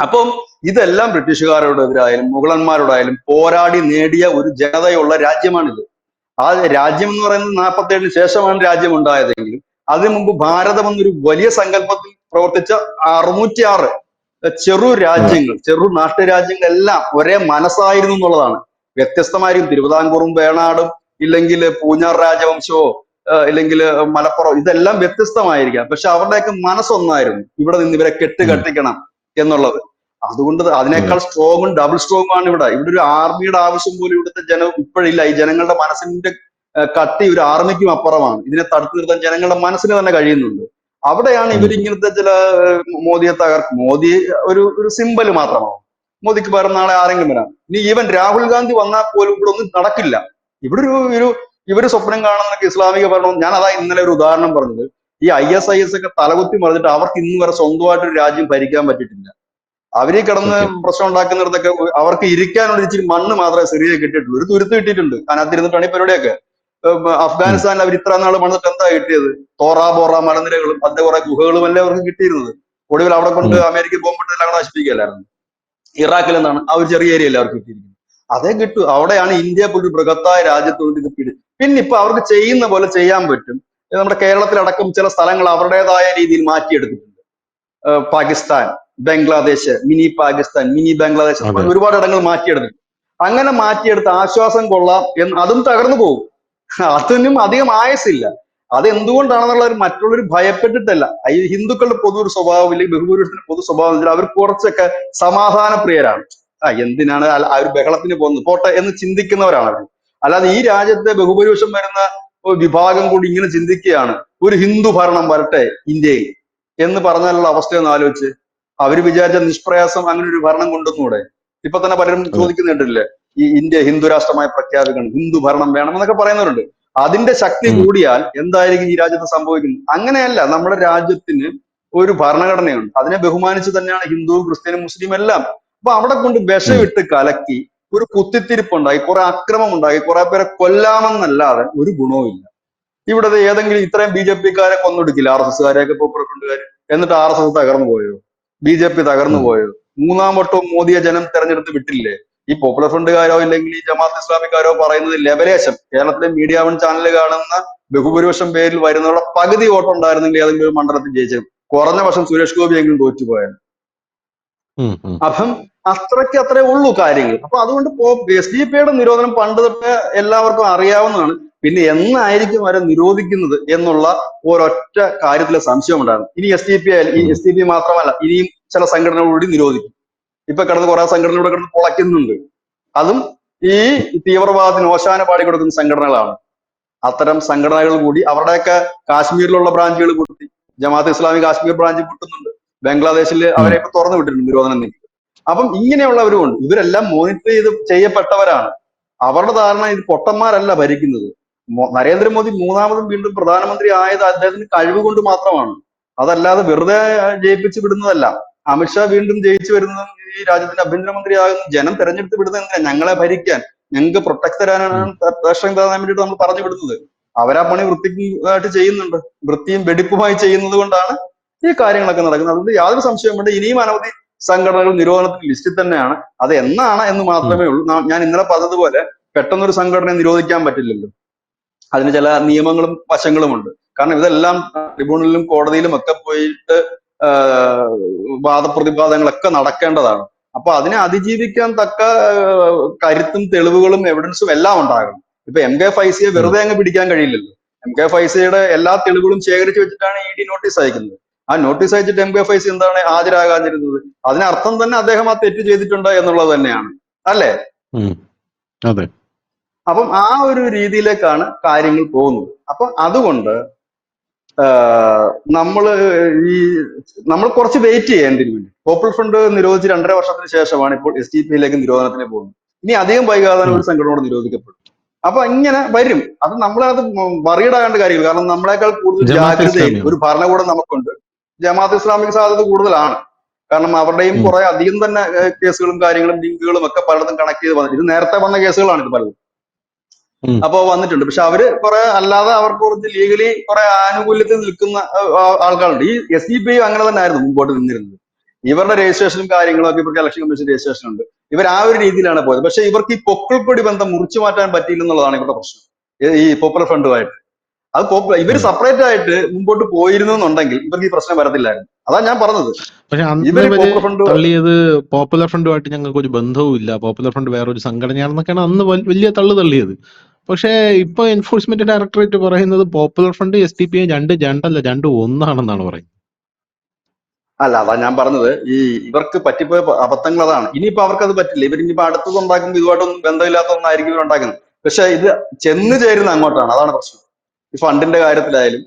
അപ്പം ഇതെല്ലാം ബ്രിട്ടീഷുകാരോടെതിരായാലും മുഗളന്മാരോടായാലും പോരാടി നേടിയ ഒരു ജനതയുള്ള രാജ്യമാണിത്. ആ രാജ്യം എന്ന് പറയുന്നത് 47-ന് ശേഷമാണ് രാജ്യം ഉണ്ടായതെങ്കിലും അതിനു മുമ്പ് ഭാരതം എന്നൊരു വലിയ സങ്കല്പത്തിൽ പ്രവർത്തിച്ച 606 അതെ. ചെറു നാട്ടുരാജ്യങ്ങളെല്ലാം ഒരേ മനസ്സായിരുന്നു എന്നുള്ളതാണ്. വ്യത്യസ്തമായിരിക്കും. തിരുവിതാംകൂറും വേണാടും, ഇല്ലെങ്കിൽ പൂഞ്ഞാർ രാജവംശമോ, ഇല്ലെങ്കിൽ മലപ്പുറം, ഇതെല്ലാം വ്യത്യസ്തമായിരിക്കാം. പക്ഷെ അവരുടെയൊക്കെ മനസ്സൊന്നായിരുന്നു, ഇവിടെ നിന്ന് ഇവരെ ഉം. കെട്ടുകെട്ടിക്കണം എന്നുള്ളത്. അതുകൊണ്ട് അതെ. അതിനേക്കാൾ സ്ട്രോങ്ങും ഡബിൾ സ്ട്രോങ്ങും ആണ് ഇവിടെ. ഇവിടെ ഒരു ആർമിയുടെ ആവശ്യം പോലും ഇവിടുത്തെ ജനം ഇപ്പോഴില്ല. ഈ ജനങ്ങളുടെ മനസ്സിന്റെ കട്ടി ഒരു ആർമിക്കും അപ്പുറമാണ്. ഇതിനെ തടുത്തു നിർത്താൻ ജനങ്ങളുടെ മനസ്സിന് തന്നെ കഴിയുന്നുണ്ട്. അവിടെയാണ് ഉം. ഇവർ ഇങ്ങനത്തെ ചില മോദിയെ തകർക്കും. മോദി ഒരു സിമ്പല് മാത്രമാവും. മോദിക്ക് പകരം നാളെ ആരെങ്കിലും വരാം. ഇനി ഈവൻ രാഹുൽ ഗാന്ധി വന്നാൽ പോലും ഇവിടെ ഒന്നും നടക്കില്ല. ഇവിടെ ഒരു ഇവര് സ്വപ്നം കാണുന്ന ഇസ്ലാമിക ഭരണം. ഞാൻ അതാ ഇന്നലെ ഒരു ഉദാഹരണം പറഞ്ഞത്. ഈ ISIS ഒക്കെ തലകുത്തി മറിഞ്ഞിട്ട് അവർക്ക് ഇന്ന് വരെ സ്വന്തമായിട്ടൊരു രാജ്യം ഭരിക്കാൻ പറ്റിയിട്ടില്ല. അവരീ കിടന്ന് സത്യം. പ്രശ്നം ഉണ്ടാക്കുന്നിടത്തൊക്കെ അവർക്ക് ഇരിക്കാനുള്ള ഇച്ചിരി മണ്ണ് മാത്രമേ സിറിയ കിട്ടിയിട്ടുള്ളൂ. ഒരു തുരുത്ത് കിട്ടിയിട്ടുണ്ട്, അതിനകത്ത് ഇരുന്നിട്ടാണ് ഈ പരിപാടിയൊക്കെ. ഉം. അഫ്ഗാനിസ്ഥാനിൽ അവർ ഇത്ര നാൾ വന്നിട്ട് എന്താ കിട്ടിയത്? തോറാ ബോറ മലനിരകളും അതിന്റെ കുറെ ഗുഹകളും അല്ലേ അവർക്ക് കിട്ടിയിരുന്നത്. ഒടുവിൽ അവിടെ കൊണ്ട് ഉം. അമേരിക്ക ബോംബിട്ട് എല്ലാം കൂടെ നശിപ്പിക്കുകയല്ലായിരുന്നു. ഇറാഖിൽ എന്താണ് ആ ഒരു ചെറിയ ഏരിയ അല്ലേ അവർക്ക് കിട്ടിയിരിക്കുന്നത്. അതേ കിട്ടൂ. അവിടെയാണ് ഇന്ത്യ പോലൊരു ബൃഹത്തായ രാജ്യത്തോട് ഇത് പിന്നെ ഇപ്പൊ അവർക്ക് ചെയ്യുന്ന പോലെ ചെയ്യാൻ പറ്റും. നമ്മുടെ കേരളത്തിലടക്കം ചില സ്ഥലങ്ങൾ അവരുടേതായ രീതിയിൽ മാറ്റിയെടുത്തിട്ടുണ്ട്. പാകിസ്ഥാൻ, ബംഗ്ലാദേശ്, മിനി പാകിസ്ഥാൻ, മിനി ബംഗ്ലാദേശ് എന്ന് അതെ. പറഞ്ഞ് ഒരുപാട് ഇടങ്ങൾ മാറ്റിയെടുത്തു. അങ്ങനെ മാറ്റിയെടുത്ത് ആശ്വാസം കൊള്ളാം എന്ന് അതും തകർന്നു പോകും. അതിനും അധികം ആയസില്ല. അത് എന്തുകൊണ്ടാണെന്നുള്ളത് മറ്റുള്ളവർ ഭയപ്പെട്ടിട്ടല്ല. ഈ ഹിന്ദുക്കളുടെ പൊതു ഒരു സ്വഭാവം, ഇല്ലെങ്കിൽ ബഹുഭൂരിപക്ഷത്തിന്റെ പൊതു സ്വഭാവം വെച്ചാൽ അവർ കുറച്ചൊക്കെ സമാധാന പ്രിയരാണ്. എന്തിനാണ് ആ ഒരു ബഹളത്തിന് പോകുന്നത്, പോട്ടെ എന്ന് ചിന്തിക്കുന്നവരാണ് അവർ. അല്ലാതെ ഈ രാജ്യത്തെ ബഹുഭൂരിപക്ഷം വരുന്ന ഒരു വിഭാഗം കൂടി ഇങ്ങനെ ചിന്തിക്കുകയാണ്, ഒരു ഹിന്ദു ഭരണം വരട്ടെ ഇന്ത്യയിൽ എന്ന് പറഞ്ഞാലുള്ള അവസ്ഥയൊന്ന് ആലോചിച്ച്. അവര് വിചാരിച്ച നിഷ്പ്രയാസം അങ്ങനെ ഒരു ഭരണം കൊണ്ടുവന്നൂടെ? ഇപ്പൊ തന്നെ പലരും ചോദിക്കുന്നുണ്ടല്ലേ, ഈ ഇന്ത്യ ഹിന്ദു രാഷ്ട്രമായി പ്രഖ്യാപിക്കണം, ഹിന്ദു ഭരണം വേണം എന്നൊക്കെ പറയുന്നവരുണ്ട്. അതിന്റെ ശക്തി കൂടിയാൽ എന്തായിരിക്കും ഈ രാജ്യത്ത് സംഭവിക്കുന്നത്? അങ്ങനെയല്ല. നമ്മുടെ രാജ്യത്തിന് ഒരു ഭരണഘടനയുണ്ട്, അതിനെ ബഹുമാനിച്ച് തന്നെയാണ് ഹിന്ദുവും ക്രിസ്ത്യനും മുസ്ലിം എല്ലാം. അപ്പൊ അവിടെ കൊണ്ട് വിഷമിട്ട് കലക്കി ഒരു കുത്തിത്തിരിപ്പുണ്ടായി, കുറെ അക്രമം ഉണ്ടായി, കുറെ പേരെ കൊല്ലാമെന്നല്ലാതെ ഒരു ഗുണവുമില്ല. ഇവിടത്തെ ഏതെങ്കിലും ഇത്രയും BJP-ക്കാരെ കൊന്നൊടുക്കില്ല, RSS-കാരെയൊക്കെ പോപ്പുലർ ഫ്രണ്ടുകാർ. എന്നിട്ട് RSS തകർന്നു പോയോ? BJP തകർന്നു പോയോ? 3-ാം വട്ടവും മോദിയെ ജനം തെരഞ്ഞെടുത്ത് വിട്ടില്ലേ? ഈ പോപ്പുലർ ഫ്രണ്ടുകാരോ ഇല്ലെങ്കിൽ ഈ ജമാഅത്ത് ഇസ്ലാമിക്കാരോ പറയുന്നത് ലെവലേശം കേരളത്തിലെ മീഡിയ 1 ചാനൽ കാണുന്ന ബഹുഭൂരിപക്ഷം പേരിൽ വരുന്നവരുടെ പകുതി വോട്ടുണ്ടായിരുന്നെങ്കിൽ ഏതെങ്കിലും ഒരു മണ്ഡലത്തിൽ ജയിച്ചു. കുറഞ്ഞ പക്ഷം സുരേഷ് ഗോപി എങ്കിലും തോറ്റുപോയാൽ. അപ്പം അത്രേ ഉള്ളൂ കാര്യങ്ങൾ. അപ്പൊ അതുകൊണ്ട് SDP-യുടെ നിരോധനം പണ്ട് തൊട്ട് എല്ലാവർക്കും അറിയാവുന്നതാണ്. പിന്നെ എന്നായിരിക്കും അവരെ നിരോധിക്കുന്നത് എന്നുള്ള ഒരൊറ്റ കാര്യത്തിലെ സംശയം ഉണ്ടായിരുന്നു. ഇനി SDP മാത്രമല്ല, ഇനിയും ചില സംഘടനകൾ കൂടി നിരോധിക്കും. ഇപ്പൊ കുറെ സംഘടനകളുടെ കിടന്ന് പൊളയ്ക്കുന്നുണ്ട്. അതും ഈ തീവ്രവാദത്തിന് ഓശാന പാടി കൊടുക്കുന്ന സംഘടനകളാണ്. അത്തരം സംഘടനകൾ കൂടി അവരുടെയൊക്കെ കാശ്മീരിലുള്ള ബ്രാഞ്ചുകൾ കൂട്ടി. ജമാഅത്ത് ഇസ്ലാമി കാശ്മീർ ബ്രാഞ്ച് കൂട്ടുന്നുണ്ട്. ബംഗ്ലാദേശിൽ അവരെ ഇപ്പൊ തുറന്നു വിട്ടിട്ടുണ്ട് നിരോധനം നീക്കി. അപ്പം ഇങ്ങനെയുള്ളവരുമുണ്ട്. ഇവരെല്ലാം മോണിറ്റർ ചെയ്യപ്പെട്ടവരാണ്. അവരുടെ ധാരണ ഇത് പൊട്ടന്മാരല്ല ഭരിക്കുന്നത്. നരേന്ദ്രമോദി 3-ാമതും വീണ്ടും പ്രധാനമന്ത്രി ആയത് അദ്ദേഹത്തിന് കഴിവ് കൊണ്ട് മാത്രമാണ്. അതല്ലാതെ വെറുതെ ജയിപ്പിച്ച് വിടുന്നതല്ല. അമിത്ഷാ വീണ്ടും ജയിച്ചു വരുന്നതും ഈ രാജ്യത്തിന്റെ ആഭ്യന്തരമന്ത്രി ആകുന്ന ജനം തെരഞ്ഞെടുത്ത് വിടുന്നത് എന്തിനാ? ഞങ്ങളെ ഭരിക്കാൻ, ഞങ്ങൾക്ക് പ്രൊട്ടക്ട് തരാനാണ്, പ്രശ്നം തരാൻ വേണ്ടിയിട്ട് നമ്മൾ പറഞ്ഞു വിടുന്നത്. അവരാ പണി വൃത്തിയായിട്ട് ചെയ്യുന്നുണ്ട്. വൃത്തിയും വെടിപ്പുമായി ചെയ്യുന്നത് കൊണ്ടാണ് ഈ കാര്യങ്ങളൊക്കെ നടക്കുന്നത്. അതുകൊണ്ട് യാതൊരു സംശയവും വേണ്ട, ഇനിയും അനവധി സംഘടനകൾ നിരോധനത്തിൽ ലിസ്റ്റിൽ തന്നെയാണ്. അത് എന്നാണ് എന്ന് മാത്രമേ ഉള്ളൂ. ഞാൻ ഇന്നലെ പറഞ്ഞതുപോലെ പെട്ടെന്നൊരു സംഘടനയെ നിരോധിക്കാൻ പറ്റില്ലല്ലോ. അതിന് ചില നിയമങ്ങളും വശങ്ങളുമുണ്ട്. കാരണം ഇതെല്ലാം ട്രിബ്യൂണലിലും കോടതിയിലും ഒക്കെ പോയിട്ട് വാദപ്രതിവാദങ്ങളൊക്കെ നടക്കേണ്ടതാണ്. അപ്പൊ അതിനെ അതിജീവിക്കാൻ തക്ക കരുത്തും തെളിവുകളും എവിഡൻസും എല്ലാം ഉണ്ടാകണം. ഇപ്പൊ MK ഫൈസിയെ വെറുതെ അങ്ങ് പിടിക്കാൻ കഴിയില്ലല്ലോ. MK ഫൈസിയുടെ എല്ലാ തെളിവുകളും ശേഖരിച്ചു വെച്ചിട്ടാണ് ED നോട്ടീസ് അയക്കുന്നത്. ആ നോട്ടീസ് അയച്ചിട്ട് MK ഫൈസി എന്താണ് ഹാജരാകാതിരുന്നത്? അതിനർത്ഥം തന്നെ അദ്ദേഹം ആ തെറ്റ് ചെയ്തിട്ടുണ്ട് എന്നുള്ളത് തന്നെയാണ്, അല്ലേ? അതെ. അപ്പം ആ ഒരു രീതിയിലേക്കാണ് കാര്യങ്ങൾ പോകുന്നത്. അപ്പൊ അതുകൊണ്ട് നമ്മൾ കുറച്ച് വെയിറ്റ് ചെയ്യേണ്ടതിന് വേണ്ടി പോപ്പുലർ ഫ്രണ്ട് നിരോധിച്ച് 2.5 വർഷത്തിന് ശേഷമാണ് ഇപ്പോൾ SDP-യിലേക്ക് നിരോധനത്തിന് പോകുന്നത്. ഇനി അധികം വൈകാതെ ഒരു സംഘടനയോട് നിരോധിക്കപ്പെടും. അപ്പൊ ഇങ്ങനെ വരും. അത് നമ്മളത് വറീഡാകേണ്ട കാര്യമില്ല. കാരണം നമ്മളെക്കാൾ കൂടുതൽ ജാഗ്രതയും ഒരു ഭരണകൂടം നമുക്കുണ്ട്. ജമാഅത്ത് ഇസ്ലാമിക്ക് സാധ്യത കൂടുതലാണ്. കാരണം അവരുടെയും കുറെ അധികം തന്നെ കേസുകളും കാര്യങ്ങളും ലിങ്കുകളും ഒക്കെ പലയിടത്തും കണക്ട് ചെയ്ത് വന്നിട്ട്, ഇത് നേരത്തെ വന്ന കേസുകളാണ് ഇത് പലതും. അപ്പൊ വന്നിട്ടുണ്ട്. പക്ഷെ അവര് കുറെ അല്ലാതെ അവർക്ക് കുറച്ച് ലീഗലി കുറെ ആനുകൂല്യത്തിൽ നിൽക്കുന്ന ആൾക്കാരുണ്ട്. ഈ SDP അങ്ങനെ തന്നെ ആയിരുന്നു മുമ്പോട്ട് നിന്നിരുന്നത്. ഇവരുടെ രജിസ്ട്രേഷനും കാര്യങ്ങളും ഒക്കെ ഇവർക്ക് ഇലക്ഷൻ കമ്മീഷൻ രജിസ്ട്രേഷൻ ഉണ്ട്. ഇവർ ആ ഒരു രീതിയിലാണ് പോയത്. പക്ഷെ ഇവർക്ക് ഈ പൊക്കിൾക്കൊടി ബന്ധം മുറിച്ചു മാറ്റാൻ പറ്റിയില്ലെന്നുള്ളതാണ് ഇവരുടെ പ്രശ്നം, ഈ പോപ്പുലർ ഫ്രണ്ടുമായിട്ട്. അത് ഇവർ സെപ്പറേറ്റ് ആയിട്ട് മുമ്പോട്ട് പോയിരുന്നു എന്നുണ്ടെങ്കിൽ ഇവർക്ക് ഈ പ്രശ്നം വരത്തില്ലായിരുന്നു. അതാ ഞാൻ പറഞ്ഞത്. പക്ഷെ തള്ളിയത് പോപ്പുലർ ഫ്രണ്ടുമായിട്ട് ഞങ്ങൾക്ക് ഒരു ബന്ധവും ഇല്ല, പോപ്പുലർ ഫ്രണ്ട് വേറൊരു സംഘടനയാണെന്നൊക്കെയാണ് അന്ന് വലിയ തള്ളിയത്. പക്ഷേ ഇപ്പൊ എൻഫോഴ്സ്മെന്റ് ഡയറക്ടറേറ്റ് പറയുന്നത് പോപ്പുലർ ഫ്രണ്ട് SDP രണ്ടും ഒന്നാണെന്നാണ് പറയുന്നത്. അല്ല, അതാ ഞാൻ പറഞ്ഞത്. ഈ ഇവർക്ക് പറ്റിപ്പോയ അബദ്ധങ്ങൾ അതാണ്. ഇനിയിപ്പോ അവർക്ക് അത് പറ്റില്ല. ഇവരിനിപ്പോ അടുത്തത് ഉണ്ടാക്കുമ്പോൾ ഇതുമായിട്ടൊന്നും ബന്ധമില്ലാത്ത ഒന്നായിരിക്കും ഇവർ ഉണ്ടാക്കുന്നത്. പക്ഷെ ഇത് ചെന്ന് ചേരുന്ന അങ്ങോട്ടാണ്, അതാണ് പ്രശ്നം. ഈ ഫണ്ടിന്റെ കാര്യത്തിലായാലും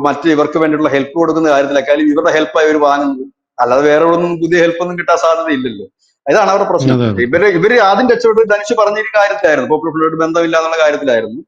മറ്റ് ഇവർക്ക് വേണ്ടിയിട്ടുള്ള ഹെൽപ്പ് കൊടുക്കുന്ന കാര്യത്തിലൊക്കെ ആയാലും ഇവരുടെ ഹെൽപ്പായി ഇവർ വാങ്ങുന്നത്. അല്ലാതെ വേറെ ഒന്നും പുതിയ ഹെൽപ്പ് ഒന്നും കിട്ടാൻ സാധ്യതയില്ലല്ലോ. ഇതാണ് അവരുടെ പ്രശ്നം. ഇവര് ആദ്യം രക്ഷപ്പെട്ട് ധനിച്ച് പറഞ്ഞൊരു കാര്യത്തിലായിരുന്നു, പോപ്പുലർ ഫ്രണ്ടുമായിട്ട് ബന്ധമില്ല എന്നുള്ള കാര്യത്തിലായിരുന്നു.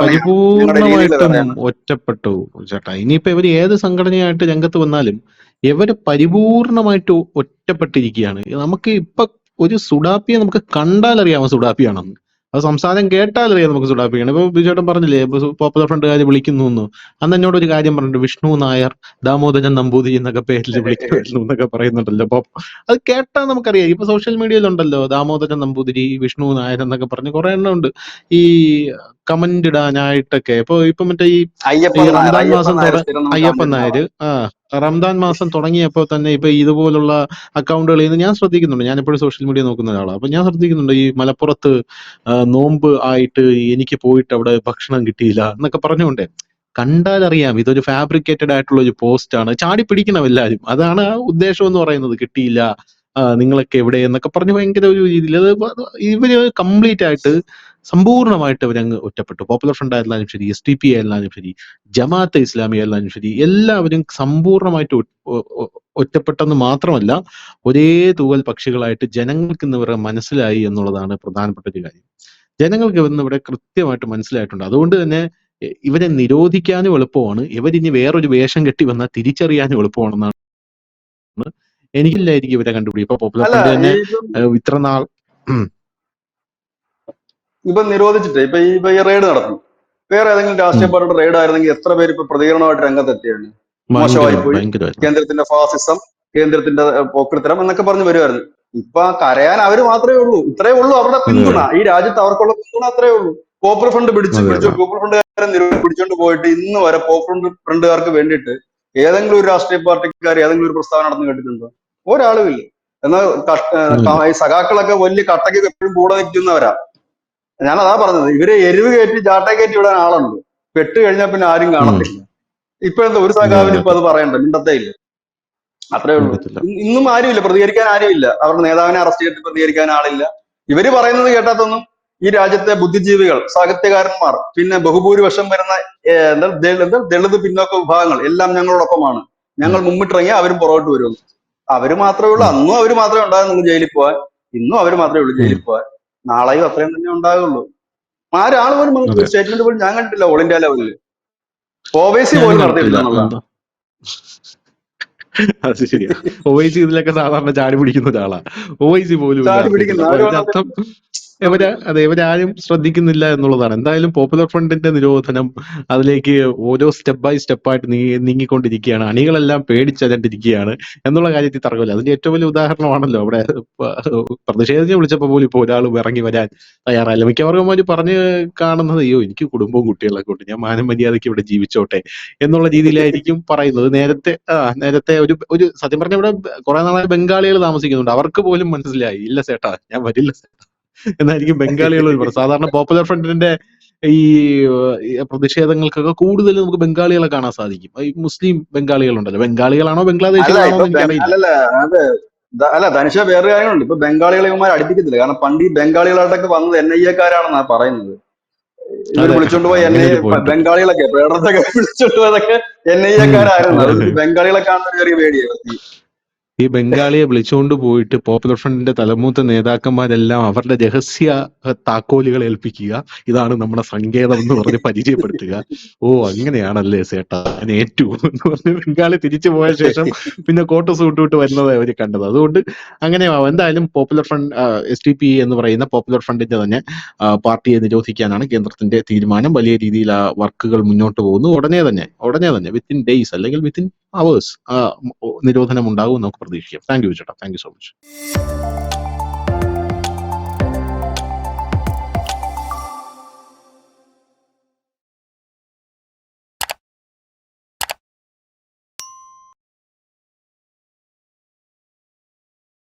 പരിപൂർണമായിട്ടും ഒറ്റപ്പെട്ടു ചേട്ടാ. ഇനിയിപ്പോ ഇവര് ഏത് സംഘടനയായിട്ട് രംഗത്ത് വന്നാലും ഇവര് പരിപൂർണമായിട്ട് ഒറ്റപ്പെട്ടിരിക്കുകയാണ്. നമുക്ക് ഇപ്പൊ ഒരു സുഡാപ്പിയെ നമുക്ക് കണ്ടാൽ അറിയാമോ സുഡാപ്പിയാണെന്ന്. അത് സംസാരം കേട്ടാലറിയാം നമുക്ക് സുഡാപ്പിയാണ്. ഇപ്പൊ ബിജുവേട്ടൻ പറഞ്ഞില്ലേ പോപ്പുലർ ഫ്രണ്ടുകാർ വിളിക്കുന്നു എന്ന്. അന്ന് എന്നോട് ഒരു കാര്യം പറഞ്ഞിട്ട്, വിഷ്ണു നായർ, ദാമോദരൻ നമ്പൂതിരി എന്നൊക്കെ പേരിൽ വിളിക്കുന്നു എന്നൊക്കെ പറയുന്നുണ്ടല്ലോ. അപ്പൊ അത് കേട്ടാൽ നമുക്കറിയാം. ഇപ്പൊ സോഷ്യൽ മീഡിയയിലുണ്ടല്ലോ ദാമോദരൻ നമ്പൂതിരി, വിഷ്ണു നായർ എന്നൊക്കെ പറഞ്ഞ് കുറെ എണ്ണം ഉണ്ട് ഈ കമന്റ് ഇടാനായിട്ടൊക്കെ. ഇപ്പൊ മറ്റേ ഈ റംദാൻ മാസം അയ്യപ്പൻ നായർ റംദാൻ മാസം തുടങ്ങിയപ്പോ തന്നെ ഇപ്പൊ ഇതുപോലുള്ള അക്കൗണ്ടുകളിൽ നിന്ന് ഞാൻ ശ്രദ്ധിക്കുന്നുണ്ട്. ഞാൻ എപ്പോഴും സോഷ്യൽ മീഡിയ നോക്കുന്ന ഒരാളാണ്. അപ്പൊ ഞാൻ ശ്രദ്ധിക്കുന്നുണ്ട് ഈ മലപ്പുറത്ത് നോമ്പ് ആയിട്ട് എനിക്ക് പോയിട്ട് അവിടെ ഭക്ഷണം കിട്ടിയില്ല എന്നൊക്കെ പറഞ്ഞുകൊണ്ടേ. കണ്ടാലറിയാം ഇതൊരു ഫാബ്രിക്കേറ്റഡ് ആയിട്ടുള്ള ഒരു പോസ്റ്റ് ആണ്. ചാടി പിടിക്കണം എല്ലാവരും. അതാണ് ഉദ്ദേശം എന്ന് പറയുന്നത്. കിട്ടിയില്ല, നിങ്ങളൊക്കെ എവിടെ എന്നൊക്കെ പറഞ്ഞ് ഭയങ്കര ഒരു രീതിയിൽ ഇവര് കംപ്ലീറ്റ് ആയിട്ട് സമ്പൂർണ്ണമായിട്ട് അവരങ്ങ് ഒറ്റപ്പെട്ടു. പോപ്പുലർ ഫ്രണ്ട് ആയിരുന്നാലും ശരി, SDP ആയിരുന്നാലും ശരി, ജമാഅത്തെ ഇസ്ലാമി ആയിരുന്നാലും ശരി, എല്ലാവരും സമ്പൂർണ്ണമായിട്ട് ഒറ്റപ്പെട്ടെന്ന് മാത്രമല്ല ഒരേ തൂവൽ പക്ഷികളായിട്ട് ജനങ്ങൾക്ക് ഇന്ന് ഇവരെ മനസ്സിലായി എന്നുള്ളതാണ് പ്രധാനപ്പെട്ട ഒരു കാര്യം. ജനങ്ങൾക്ക് ഇന്ന് ഇവിടെ കൃത്യമായിട്ട് മനസ്സിലായിട്ടുണ്ട്. അതുകൊണ്ട് തന്നെ ഇവരെ നിരോധിക്കാനും എളുപ്പമാണ്, ഇവരിനി വേറൊരു വേഷം കെട്ടി വന്നാൽ തിരിച്ചറിയാനും എളുപ്പമാണെന്നാണ് എനിക്കില്ലായിരിക്കും ഇവരെ കണ്ടുപിടി. ഇപ്പൊ പോപ്പുലർ അല്ല ഫ്രണ്ട് തന്നെ ഈ ഇത്ര നാൾ ഇപ്പൊ നിരോധിച്ചിട്ട് ഇപ്പൊ ഈ റെയ്ഡ് നടത്തും. വേറെ ഏതെങ്കിലും രാഷ്ട്രീയ പാർട്ടിയുടെ റെയ്ഡ് ആയിരുന്നെങ്കിൽ എത്ര പേര് ഇപ്പൊ പ്രതികരണമായിട്ട് രംഗത്തെത്തിയാണ്? മോശമായി പോയി, കേന്ദ്രത്തിന്റെ ഫാസിസം, കേന്ദ്രത്തിന്റെ പോക്കൃത്തരം എന്നൊക്കെ പറഞ്ഞു വരുമായിരുന്നു. ഇപ്പൊ കരയാൻ അവര് മാത്രമേ ഉള്ളൂ. ഇത്രേ ഉള്ളൂ അവരുടെ പിന്തുണ. ഈ രാജ്യത്ത് അവർക്കുള്ള പിന്തുണ അത്രേ ഉള്ളൂ. പോപ്പുലർ ഫ്രണ്ട് പോപ്പുലർ ഫ്രണ്ടുകാരെ പിടിച്ചോണ്ട് പോയിട്ട് ഇന്ന് വരെ പോപ്പുലർ ഫ്രണ്ടുകാർക്ക് വേണ്ടിയിട്ട് ഏതെങ്കിലും ഒരു രാഷ്ട്രീയ പാർട്ടിക്കാർ ഏതെങ്കിലും ഒരു പ്രസ്താവന നടന്നു കേട്ടിട്ടുണ്ടോ? ഒരാളും ഇല്ല. എന്നാൽ ഈ സഖാക്കളൊക്കെ വലിയ കട്ടയ്ക്ക് എപ്പോഴും കൂടെ നിൽക്കുന്നവരാ. ഞാനതാ പറഞ്ഞത്, ഇവരെ എരിവ് കയറ്റി ചാട്ട കയറ്റി വിടാൻ ആളുണ്ട്. പെട്ട് കഴിഞ്ഞാൽ പിന്നെ ആരും കാണത്തില്ല. ഇപ്പോഴത്തെ ഒരു സഖാവിന് ഇപ്പൊ അത് പറയണ്ട, മിണ്ടത്തേ ഇല്ല. അത്രേ ഉള്ളൂ. ഇന്നും ആരുമില്ല, പ്രതികരിക്കാൻ ആരുമില്ല. അവരുടെ നേതാവിനെ അറസ്റ്റ് ചെയ്തിട്ട് പ്രതികരിക്കാൻ ആളില്ല. ഇവര് പറയുന്നത് കേട്ടാത്തൊന്നും ഈ രാജ്യത്തെ ബുദ്ധിജീവികൾ, സാഹിത്യകാരന്മാർ, പിന്നെ ബഹുഭൂരിപക്ഷം വരുന്ന ദളിത് പിന്നോക്ക വിഭാഗങ്ങൾ എല്ലാം ഞങ്ങളോടൊപ്പമാണ്, ഞങ്ങൾ മുമ്പിട്ടിറങ്ങിയാൽ അവരും പുറകോട്ട് വരുമെന്ന്. അവര് മാത്രമേ ഉള്ളൂ. അന്നും അവര് മാത്രമേ ഉണ്ടാകുന്നുള്ളൂ ജയിലിൽ പോവാൻ. ഇന്നും അവര് മാത്രമേ ഉള്ളൂ ജയിലിൽ പോവാൻ. നാളെയും അത്രയും തന്നെ ഉണ്ടാകുള്ളൂ. ആരാൾ പോലും സ്റ്റേറ്റ്മെന്റ് പോലും ഞാൻ കണ്ടിട്ടില്ല ഓൾ ഇന്ത്യ ലെവലില്. OWC പോലും നടത്തിയിട്ടില്ല എന്നുള്ളതാണ്. അത് ശരിയാ. OWC ഇതിലൊക്കെ സാധാരണ ചാടി പിടിക്കുന്ന ഒരാളാ. OWC പോലും അർത്ഥം ഇവരാരും ശ്രദ്ധിക്കുന്നില്ല എന്നുള്ളതാണ്. എന്തായാലും പോപ്പുലർ ഫ്രണ്ടിന്റെ നിരോധനം അതിലേക്ക് ഓരോ സ്റ്റെപ്പ് ബൈ സ്റ്റെപ്പായിട്ട് നീങ്ങിക്കൊണ്ടിരിക്കുകയാണ്. അണികളെല്ലാം പേടിച്ചരണ്ടിരിക്കുകയാണ് എന്നുള്ള കാര്യത്തിൽ തർക്കമില്ല. അതിന്റെ ഏറ്റവും വലിയ ഉദാഹരണമാണല്ലോ അവിടെ പ്രതിഷേധിച്ച് വിളിച്ചപ്പോൾ പോലും ഇപ്പോൾ ഒരാൾ ഇറങ്ങി വരാൻ തയ്യാറായില്ല. മിക്കവർക്കും അവര് പറഞ്ഞ് കാണുന്നത്, അയ്യോ എനിക്ക് കുടുംബവും കുട്ടികളൊക്കെ ഉണ്ട്, ഞാൻ മാനം മര്യാദയ്ക്ക് ഇവിടെ ജീവിച്ചോട്ടെ എന്നുള്ള രീതിയിലായിരിക്കും പറയുന്നത്. നേരത്തെ ഒരു സത്യം പറഞ്ഞ ഇവിടെ കുറെ നാളായി ബംഗാളികൾ താമസിക്കുന്നുണ്ട്. അവർക്ക് പോലും മനസ്സിലായി, ഇല്ല ചേട്ടാ ഞാൻ വരില്ല എന്നായിരിക്കും ബംഗാളികൾ പറയുന്നത്. സാധാരണ പോപ്പുലർ ഫ്രണ്ടിന്റെ ഈ പ്രതിഷേധങ്ങൾക്കൊക്കെ കൂടുതൽ നമുക്ക് ബംഗാളികളെ കാണാൻ സാധിക്കും. ഈ മുസ്ലിം ബംഗാളികളുണ്ടല്ലോ, ബംഗാളികളാണോ ബംഗ്ലാദേശികളാണോ എന്ന് എനിക്കറിയില്ല. അല്ല ധനുഷ, വേറെ കാര്യങ്ങളുണ്ട്. ഇപ്പൊ ബംഗാളികളെ ഇവന്മാർ അടുപ്പിക്കത്തില്ല. കാരണം പണ്ട് ഈ ബംഗാളികളായിട്ടൊക്കെ വന്നത് NIA-കാരാണെന്നാ പറയുന്നത്. ഇവർ വിളിച്ചോണ്ട് പോയി ബംഗാളികളൊക്കെ പ്രേരണത്തൊക്കെ വിളിച്ചോണ്ട് പോയതൊക്കെ NIA-കാരായിരുന്നു. അതുകൊണ്ട് ബംഗാളികളെ കാണുന്ന ചെറിയ പേടിയായിരുന്നു. ഈ ബംഗാളിയെ വിളിച്ചുകൊണ്ട് പോയിട്ട് പോപ്പുലർ ഫ്രണ്ടിന്റെ തലമൂത്ത നേതാക്കന്മാരെല്ലാം അവരുടെ രഹസ്യ താക്കോലുകൾ ഏൽപ്പിക്കുക, ഇതാണ് നമ്മുടെ സങ്കേതം എന്ന് പറഞ്ഞ് പരിചയപ്പെടുത്തുക. ഓ അങ്ങനെയാണല്ലേ സേട്ടാ, ഞാൻ ഏറ്റു എന്ന് പറഞ്ഞ് ബംഗാളി തിരിച്ചു പോയ ശേഷം പിന്നെ കോട്ട് സൂട്ട് വരുന്നതായി അവർ കണ്ടത്. അതുകൊണ്ട് അങ്ങനെയാവും. എന്തായാലും പോപ്പുലർ ഫ്രണ്ട് SDP എന്ന് പറയുന്ന പോപ്പുലർ ഫ്രണ്ടിന്റെ തന്നെ പാർട്ടിയെ നിരോധിക്കാനാണ് കേന്ദ്രത്തിന്റെ തീരുമാനം. വലിയ രീതിയിൽ ആ വർക്കുകൾ മുന്നോട്ട് പോകുന്നു. ഉടനെ തന്നെ വിത്തിൻ ഡേയ്സ് അല്ലെങ്കിൽ വിത്തിൻ അവേഴ്സ് നിരോധനം ഉണ്ടാകും നമുക്ക് പ്രതീക്ഷിക്കാം. താങ്ക് യു ചേട്ടാ, താങ്ക് യു സോ മച്ച്.